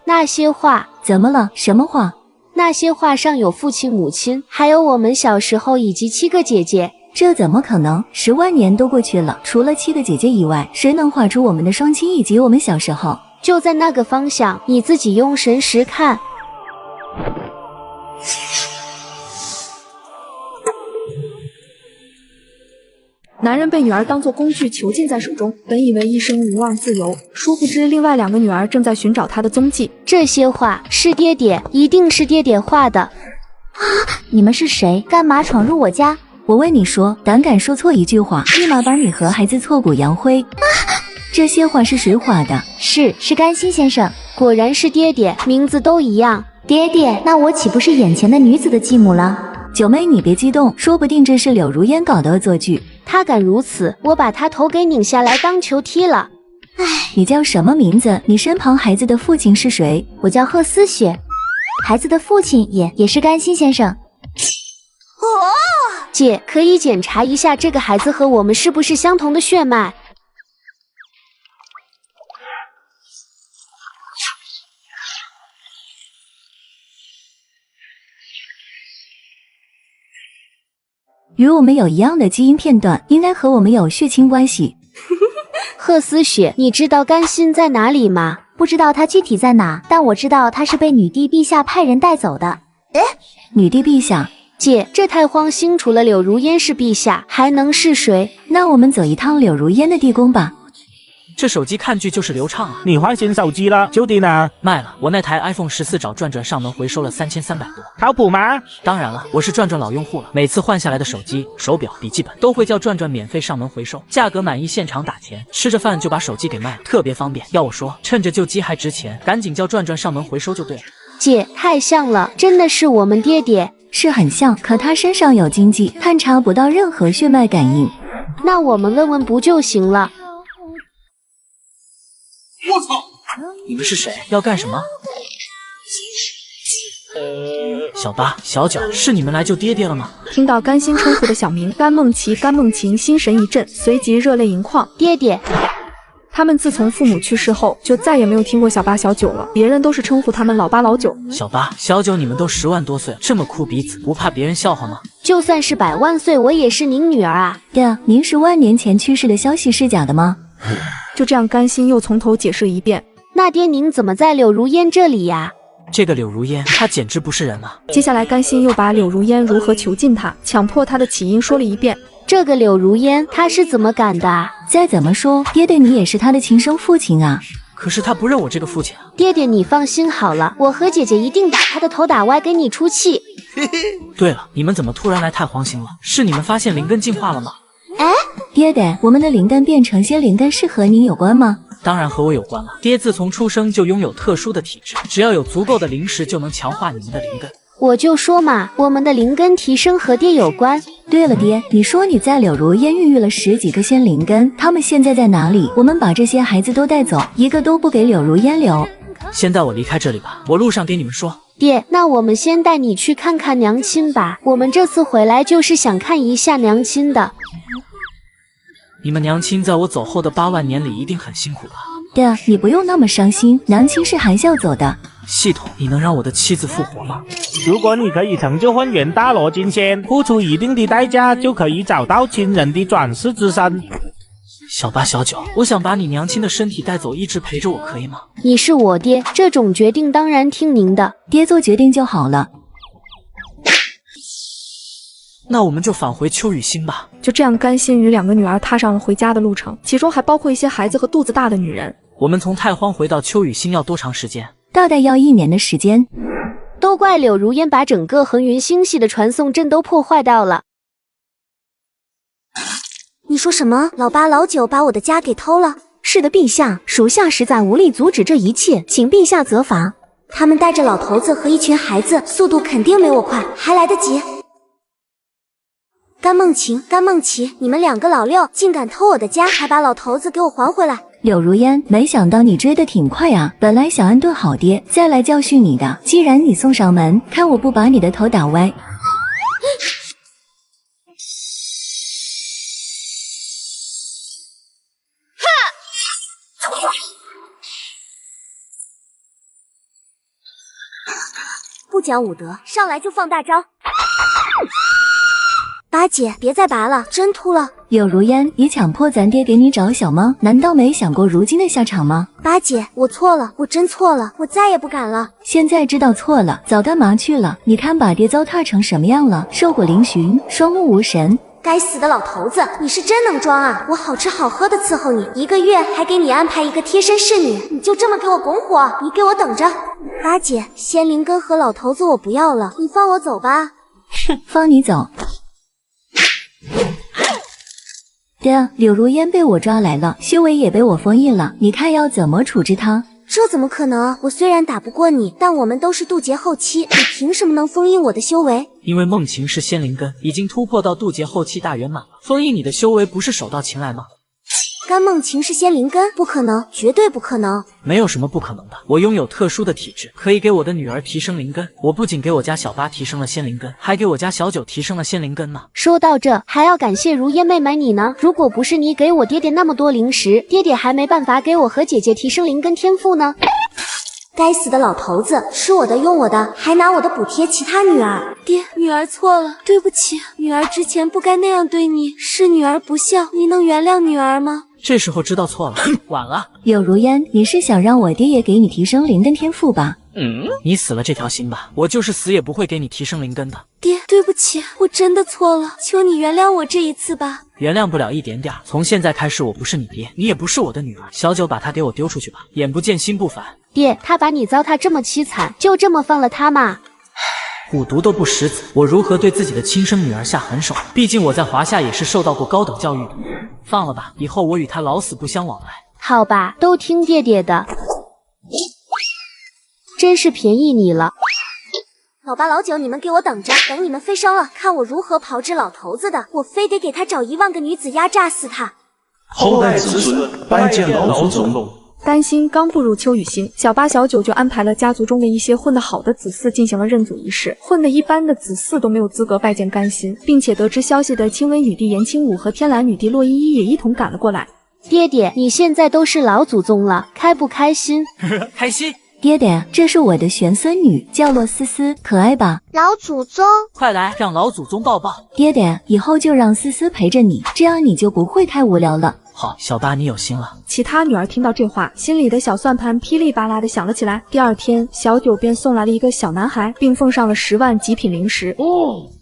那些画怎么了？什么画？那些画上有父亲、母亲，还有我们小时候以及7个姐姐。这怎么可能？10万年都过去了，除了7个姐姐以外，谁能画出我们的双亲以及我们小时候？就在那个方向，你自己用神识看。男人被女儿当作工具囚禁在手中，本以为一生无望自由，殊不知另外2个女儿正在寻找他的踪迹。这些画是爹爹，一定是爹爹画的。你们是谁？干嘛闯入我家？我问你说，胆敢说错一句话，立马把你和孩子挫骨扬灰。这些画是谁画的？是甘心先生。果然是爹爹，名字都一样。爹爹，那我岂不是眼前的女子的继母了？九妹，你别激动，说不定这是柳如烟搞的恶作剧。他敢如此，我把他头给拧下来当球踢了。你叫什么名字？你身旁孩子的父亲是谁？我叫贺思雪，孩子的父亲也是甘心先生。姐，可以检查一下这个孩子和我们是不是相同的血脉？与我们有一样的基因片段，应该和我们有血亲关系。贺思雪，你知道甘心在哪里吗？不知道他具体在哪，但我知道他是被女帝陛下派人带走的。女帝陛下？姐，这太荒星除了柳如烟是陛下，还能是谁？那我们走一趟柳如烟的地宫吧。这手机看剧就是流畅啊！你换新手机了，九点啊？卖了，我那台 iPhone 14找转转上门回收了3300多。靠谱吗？当然了，我是转转老用户了，每次换下来的手机、手表、笔记本都会叫转转免费上门回收，价格满意现场打钱，吃着饭就把手机给卖了，特别方便。要我说，趁着旧机还值钱，赶紧叫转转上门回收就对了。姐，太像了，真的是我们爹爹。是很像，可他身上有禁忌，探查不到任何血脉感应。那我们问问不就行了？我操！你们是谁？要干什么？小八、小九，是你们来救爹爹了吗？听到甘心称呼的小名，甘梦琪、甘梦琴心神一震，随即热泪盈眶。爹爹！他们自从父母去世后，就再也没有听过小八、小九了，别人都是称呼他们老八、老九。小八、小九，你们都10万多岁了，这么哭鼻子，不怕别人笑话吗？就算是100万岁，我也是您女儿啊！对啊，您10万年前去世的消息是假的吗？就这样，甘心又从头解释一遍。那爹，您怎么在柳如烟这里呀？这个柳如烟，她简直不是人啊！接下来，甘心又把柳如烟如何囚禁她、强迫她的起因说了一遍。这个柳如烟，她是怎么敢的啊？再怎么说，爹爹你也是她的亲生父亲啊！可是她不认我这个父亲啊！爹爹，你放心好了，我和姐姐一定把她的头打歪，给你出气。对了，你们怎么突然来太荒星了？是你们发现灵根进化了吗？爹爹，我们的灵根变成仙灵根是和您有关吗？当然和我有关了。爹自从出生就拥有特殊的体质，只要有足够的灵石，就能强化你们的灵根。我就说嘛，我们的灵根提升和爹有关。对了，爹，你说你在柳如烟孕育了10几个仙灵根，他们现在在哪里？我们把这些孩子都带走，一个都不给柳如烟留。先带我离开这里吧，我路上给你们说。爹，那我们先带你去看看娘亲吧。我们这次回来就是想看一下娘亲的。你们娘亲在我走后的8万年里一定很辛苦吧？爹，你不用那么伤心，娘亲是含笑走的。系统，你能让我的妻子复活吗？如果你可以成就混元大罗金仙，付出一定的代价，就可以找到亲人的转世之身。小8、小9，我想把你娘亲的身体带走，一直陪着我，可以吗？你是我爹，这种决定当然听您的，爹做决定就好了。那我们就返回秋雨星吧。就这样，甘心与2个女儿踏上了回家的路程，其中还包括一些孩子和肚子大的女人。我们从太荒回到秋雨星要多长时间？大概要1年的时间。都怪柳如烟把整个恒云星系的传送阵都破坏掉了。你说什么？老8、老9把我的家给偷了？是的，陛下，属下实在无力阻止这一切，请陛下责罚。他们带着老头子和一群孩子，速度肯定没我快，还来得及。甘梦晴、甘梦琪，你们2个老六竟敢偷我的家，还把老头子给我还回来！柳如烟，没想到你追得挺快啊！本来想安顿好爹，再来教训你的。既然你送上门，看我不把你的头打歪！不讲武德，上来就放大招！8姐，别再拔了，真秃了。柳如烟，你强迫咱爹给你找小吗？难道没想过如今的下场吗？8姐，我错了，我真错了，我再也不敢了。现在知道错了，早干嘛去了？你看把爹糟蹋成什么样了，兽骨嶙峋，双目无神。该死的老头子，你是真能装啊！我好吃好喝的伺候你1个月，还给你安排一个贴身侍女，你就这么给我拱火？你给我等着！8姐，仙灵根和老头子我不要了，你放我走吧。哼，放你走。爹，柳如烟被我抓来了，修为也被我封印了，你看要怎么处置他？这怎么可能？我虽然打不过你，但我们都是渡劫后期，你凭什么能封印我的修为？因为梦晴是仙灵根，已经突破到渡劫后期大圆满了，封印你的修为不是手到擒来吗？甘梦晴是仙灵根，不可能，绝对不可能。没有什么不可能的，我拥有特殊的体质，可以给我的女儿提升灵根。我不仅给我家小8提升了仙灵根，还给我家小9提升了仙灵根呢。说到这，还要感谢如烟妹妹你呢。如果不是你给我爹爹那么多零食，爹爹还没办法给我和姐姐提升灵根天赋呢。该死的老头子，吃我的用我的，还拿我的补贴其他女儿。爹，女儿错了，对不起，女儿之前不该那样对你，是女儿不孝，你能原谅女儿吗？这时候知道错了，晚了。柳如烟，你是想让我爹也给你提升灵根天赋吧？你死了这条心吧，我就是死也不会给你提升灵根的。爹，对不起，我真的错了，求你原谅我这一次吧。原谅不了一点点，从现在开始我不是你爹，你也不是我的女儿。小9，把她给我丢出去吧，眼不见心不烦。爹，他把你糟蹋这么凄惨，就这么放了他吗？虎毒都不食子，我如何对自己的亲生女儿下狠手？毕竟我在华夏也是受到过高等教育的。放了吧，以后我与她老死不相往来。好吧，都听爹爹的。真是便宜你了。老8、老9，你们给我等着，等你们飞升了，看我如何炮制老头子的！我非得给他找1万个女子压榨死他！后代子孙拜见老祖宗。甘心刚步入秋雨星，小8、小9就安排了家族中的一些混得好的子嗣进行了认祖仪式。混得一般的子嗣都没有资格拜见甘心，并且得知消息的青微女帝颜清武和天蓝女帝洛依依也一同赶了过来。爹爹，你现在都是老祖宗了，开不开心？开心。爹爹，这是我的玄孙女，叫洛思思，可爱吧？老祖宗，快来让老祖宗抱抱。爹爹，以后就让思思陪着你，这样你就不会太无聊了。好，小8，你有心了。其他女儿听到这话，心里的小算盘噼里啪啦的响了起来。第二天，小9便送来了一个小男孩，并奉上了10万极品灵石。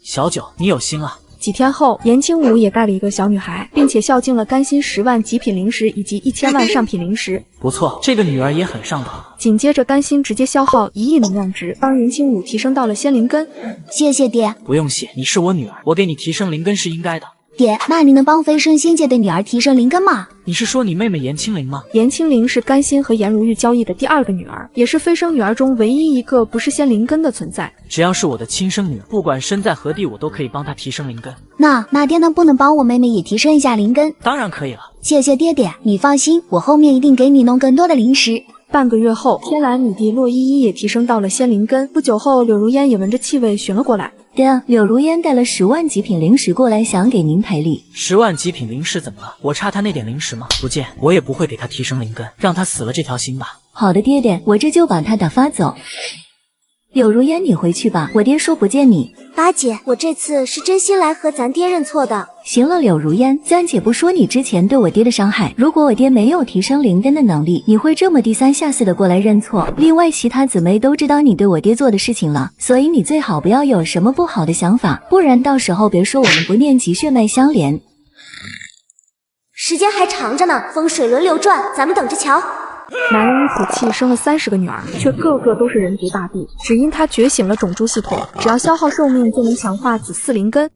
小9，你有心了。几天后，颜清武也带了一个小女孩，并且孝敬了甘心10万极品灵石以及1000万上品灵石。不错，这个女儿也很上道。紧接着，甘心直接消耗1亿能量值，帮颜清武提升到了仙灵根。谢谢爹。不用谢，你是我女儿，我给你提升灵根是应该的。爹，那你能帮飞升仙界的女儿提升灵根吗？你是说你妹妹颜清灵吗？颜清灵是甘心和颜如玉交易的第2个女儿，也是飞升女儿中唯一一个不是仙灵根的存在。只要是我的亲生女儿，不管身在何地，我都可以帮她提升灵根。那爹能不能帮我妹妹也提升一下灵根？当然可以了。谢谢爹爹，你放心，我后面一定给你弄更多的灵石。半个月后，天蓝女帝洛依依也提升到了仙灵根。不久后，柳如烟也闻着气味寻了过来。爹，柳如烟带了10万极品灵石过来，想给您赔礼。10万极品灵石怎么了？我差他那点灵石吗？不见，我也不会给他提升灵根，让他死了这条心吧。好的，爹爹，我这就把他打发走。柳如烟，你回去吧，我爹说不见你。八姐，我这次是真心来和咱爹认错的。行了，柳如烟，咱且不说你之前对我爹的伤害，如果我爹没有提升灵根的能力，你会这么低三下四的过来认错？另外，其他姊妹都知道你对我爹做的事情了，所以你最好不要有什么不好的想法，不然到时候别说我们不念及血脉相连。时间还长着呢，风水轮流转，咱们等着瞧。男人一口气生了30个女儿，却个个都是人族大帝，只因他觉醒了种猪系统，只要消耗寿命就能强化子嗣灵根。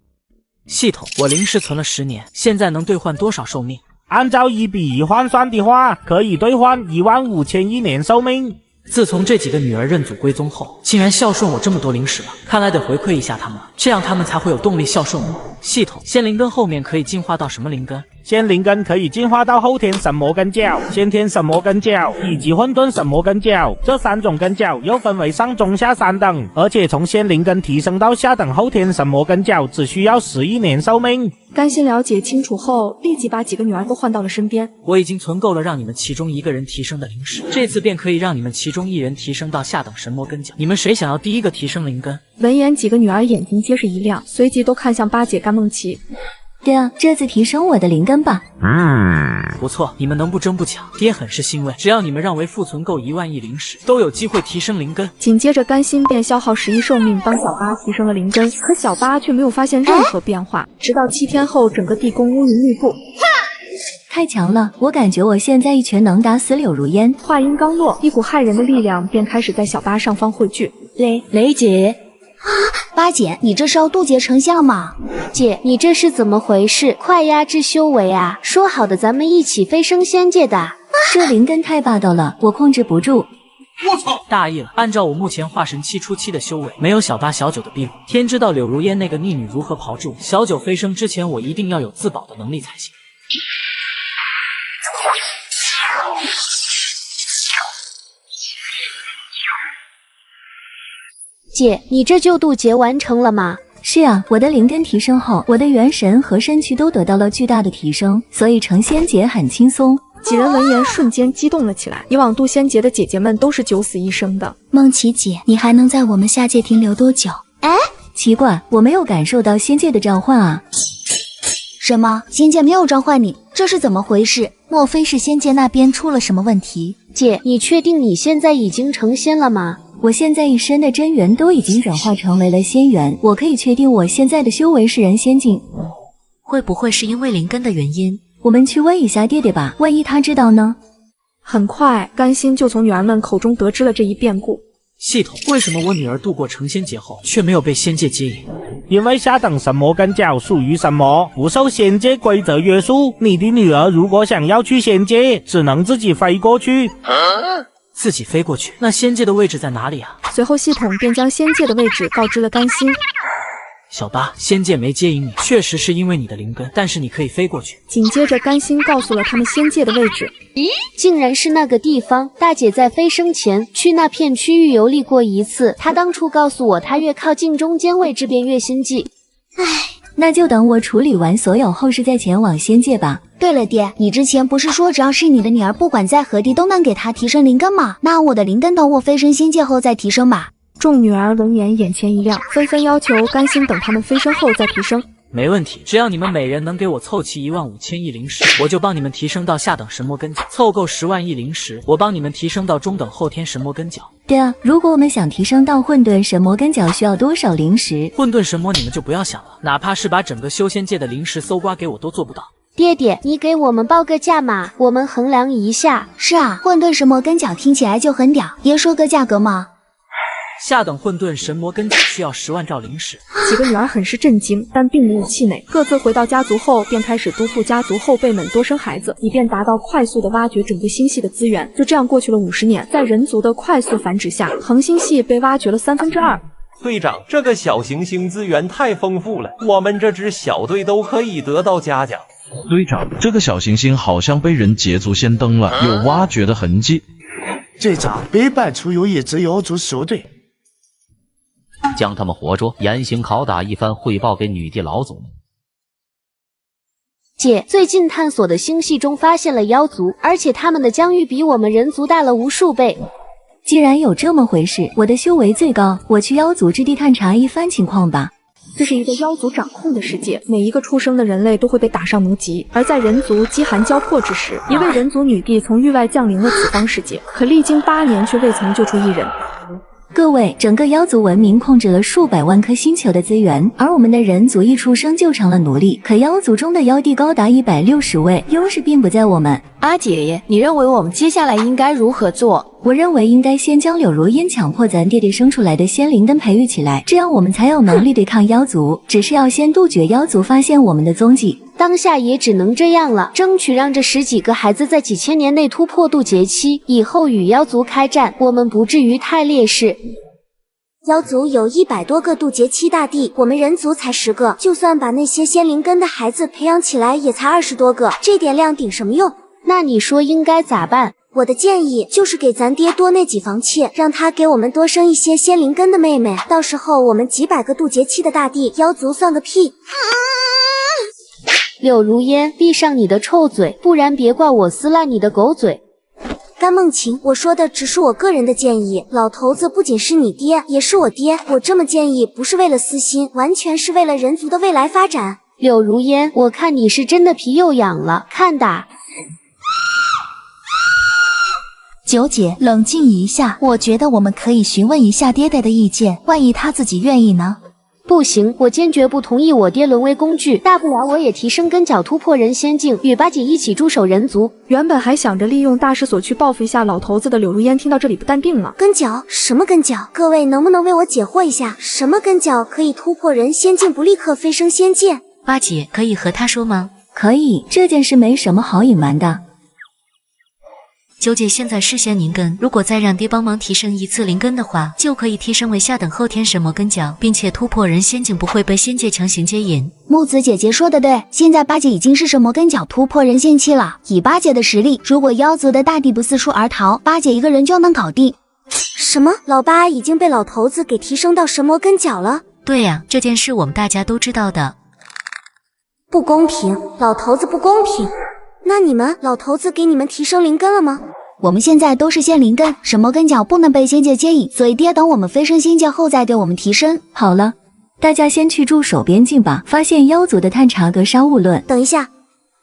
系统，我灵石存了10年，现在能兑换多少寿命？按照1比1换算的话，可以兑换15100年寿命。自从这几个女儿认祖归宗后，竟然孝顺我这么多灵石了，看来得回馈一下他们，这样他们才会有动力孝顺我。系统，仙灵根后面可以进化到什么灵根？仙灵根可以进化到后天神魔根角、先天神魔根角以及混沌神魔根角，这3种根角又分为上中下3等，而且从仙灵根提升到下等后天神魔根角只需要11年寿命。甘心了解清楚后，立即把几个女儿都换到了身边。我已经存够了让你们其中一个人提升的灵石，这次便可以让你们其中一人提升到下等神魔根角。你们谁想要第一个提升灵根？闻言，几个女儿眼睛皆是一亮，随即都看向八姐甘梦琪。爹啊，这次提升我的灵根吧。不错，你们能不争不抢，爹很是欣慰。只要你们让为父存够1万亿灵石，都有机会提升灵根。紧接着，甘心便消耗11寿命帮小八提升了灵根，可小八却没有发现任何变化。直到7天后，整个地宫乌云密布。太强了，我感觉我现在一拳能打死柳如烟。话音刚落，一股骇人的力量便开始在小八上方汇聚。雷姐。八姐，你这是要渡劫成像吗？姐，你这是怎么回事？快压制修为啊！说好的咱们一起飞升仙界的。这灵根太霸道了，我控制不住。我操！大意了，按照我目前化神期初期的修为，没有小八小九的庇护，天知道柳如烟那个逆女如何炮制我。小九飞升之前，我一定要有自保的能力才行。姐，你这就渡劫完成了吗？是啊，我的灵根提升后，我的元神和身躯都得到了巨大的提升，所以成仙劫很轻松。几人闻言瞬间激动了起来。以往渡仙劫的姐姐们都是9死1生的。梦琪姐，你还能在我们下界停留多久？哎，奇怪，我没有感受到仙界的召唤啊。什么？仙界没有召唤你？这是怎么回事？莫非是仙界那边出了什么问题？姐，你确定你现在已经成仙了吗？我现在一身的真元都已经转化成为了仙元，我可以确定我现在的修为是人仙境。会不会是因为灵根的原因？我们去问一下爹爹吧，万一他知道呢？很快，甘心就从女儿们口中得知了这一变故。系统，为什么我女儿度过成仙劫后，却没有被仙界接引？因为下等神魔根角属于神魔，不受仙界规则约束。你的女儿如果想要去仙界，只能自己飞过去。自己飞过去？那仙界的位置在哪里啊？随后系统便将仙界的位置告知了甘心。小八，仙界没接引你，确实是因为你的灵根，但是你可以飞过去。紧接着，甘心告诉了他们仙界的位置。咦，竟然是那个地方！大姐在飞升前去那片区域游历过一次，她当初告诉我，她越靠近中间位置便越心悸。唉，那就等我处理完所有后事再前往仙界吧。对了，爹，你之前不是说只要是你的女儿，不管在何地都能给她提升灵根吗？那我的灵根等我飞升仙界后再提升吧。众女儿闻言眼前一亮，纷纷要求甘心等他们飞升后再提升。没问题，只要你们每人能给我凑齐15000亿灵石，我就帮你们提升到下等神魔根角；凑够10万亿灵石，我帮你们提升到中等后天神魔根角。对啊，如果我们想提升到混沌神魔根角，需要多少灵石？混沌神魔你们就不要想了，哪怕是把整个修仙界的灵石搜刮给我都做不到。爹爹，你给我们报个价码，我们衡量一下。是啊，混沌神魔根角听起来就很屌，爹说个价格吗？下等混沌神魔根角需要10万兆灵石。几个女儿很是震惊，但并没有气馁，各自回到家族后便开始督促家族后辈们多生孩子，以便达到快速的挖掘整个星系的资源。就这样过去了50年，在人族的快速繁殖下，恒星系被挖掘了2/3。队长，这个小行星资源太丰富了，我们这支小队都可以得到嘉奖。队长，这个小行星好像被人捷足先登了，有挖掘的痕迹。这仗北半处有一支妖族守队，将他们活捉，严刑拷打一番，汇报给女帝老祖。姐，最近探索的星系中发现了妖族，而且他们的疆域比我们人族大了无数倍。既然有这么回事，我的修为最高，我去妖族之地探查一番情况吧。这是一个妖族掌控的世界，每一个出生的人类都会被打上奴籍。而在人族饥寒交迫之时，一位人族女帝从域外降临了此方世界，可历经8年却未曾救出一人。各位，整个妖族文明控制了数百万颗星球的资源，而我们的人族一出生就成了奴隶。可妖族中的妖帝高达160位，优势并不在我们。阿姐姐，你认为我们接下来应该如何做？我认为应该先将柳如烟强迫咱爹爹生出来的仙灵根培育起来，这样我们才有能力对抗妖族。只是要先杜绝妖族发现我们的踪迹。当下也只能这样了，争取让这10几个孩子在几千年内突破渡劫期，以后与妖族开战，我们不至于太劣势。妖族有100多个渡劫期大帝，我们人族才10个，就算把那些仙灵根的孩子培养起来，也才20多个，这点量顶什么用？那你说应该咋办？我的建议就是给咱爹多纳几房妾，让他给我们多生一些仙灵根的妹妹，到时候我们几百个渡劫期的大帝，妖族算个屁！柳如烟，闭上你的臭嘴，不然别怪我撕烂你的狗嘴。甘梦晴，我说的只是我个人的建议，老头子不仅是你爹，也是我爹，我这么建议不是为了私心，完全是为了人族的未来发展。柳如烟，我看你是真的皮又痒了，看打。九姐，冷静一下，我觉得我们可以询问一下爹爹的意见，万一他自己愿意呢？不行，我坚决不同意我爹沦为工具，大不了我也提升根脚突破人仙境，与八姐一起驻守人族。原本还想着利用大师所去报复一下老头子的柳如烟，听到这里不淡定了。根脚？什么根脚？各位能不能为我解惑一下，什么根脚可以突破人仙境，不立刻飞升仙界？八姐可以和他说吗？可以，这件事没什么好隐瞒的。九姐现在是仙灵根，如果再让爹帮忙提升一次灵根的话，就可以提升为下等后天神魔根脚，并且突破人仙境，不会被仙界强行接引。木子姐姐说的对，现在八姐已经是神魔根脚突破人仙期了，以八姐的实力，如果妖族的大帝不四处而逃，八姐一个人就能搞定。什么？老八已经被老头子给提升到神魔根脚了？对呀，这件事我们大家都知道的。不公平，老头子不公平。那你们老头子给你们提升灵根了吗？我们现在都是仙灵根，神魔根脚不能被仙界接引，所以爹等我们飞升仙界后再对我们提升。好了，大家先去驻守边境吧，发现妖族的探查格杀勿论。等一下，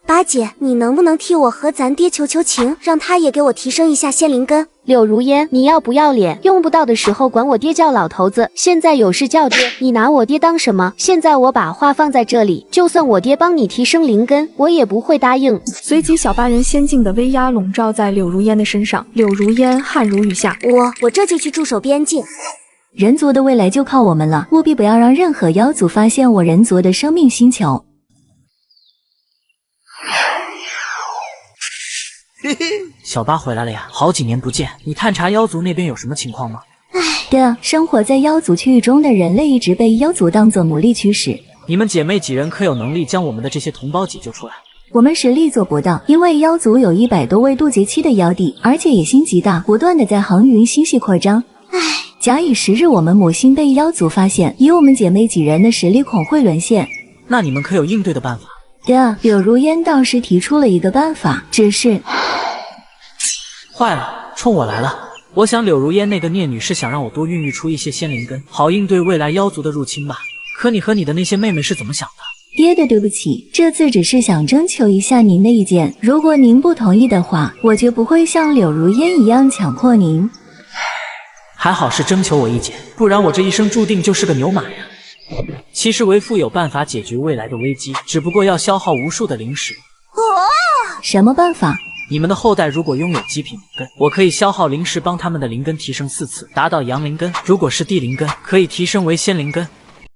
八姐，你能不能替我和咱爹求求情，让他也给我提升一下仙灵根？柳如烟，你要不要脸？用不到的时候管我爹叫老头子，现在有事叫爹，你拿我爹当什么？现在我把话放在这里，就算我爹帮你提升灵根，我也不会答应。随即小八人仙境的威压笼罩在柳如烟的身上，柳如烟汗如雨下。我这就去驻守边境。人族的未来就靠我们了，务必不要让任何妖族发现我人族的生命星球。小八回来了呀，好几年不见，你探查妖族那边有什么情况吗？对，生活在妖族区域中的人类一直被妖族当作奴隶驱使。你们姐妹几人可有能力将我们的这些同胞解救出来？我们实力做不到，因为妖族有100多位渡劫期的妖帝，而且野心极大，不断的在恒云星系扩张。假以时日，我们母星被妖族发现，以我们姐妹几人的实力恐会沦陷。那你们可有应对的办法？对，柳如烟倒是提出了一个办法，只是坏了，冲我来了！我想柳如烟那个孽女是想让我多孕育出一些仙灵根，好应对未来妖族的入侵吧。可你和你的那些妹妹是怎么想的？爹的对不起，这次只是想征求一下您的意见，如果您不同意的话，我绝不会像柳如烟一样强迫您。还好是征求我意见，不然我这一生注定就是个牛马呀。其实为父有办法解决未来的危机，只不过要消耗无数的灵石。什么办法？你们的后代如果拥有极品灵根，我可以消耗灵石帮他们的灵根提升4次，达到阳灵根；如果是地灵根，可以提升为仙灵根。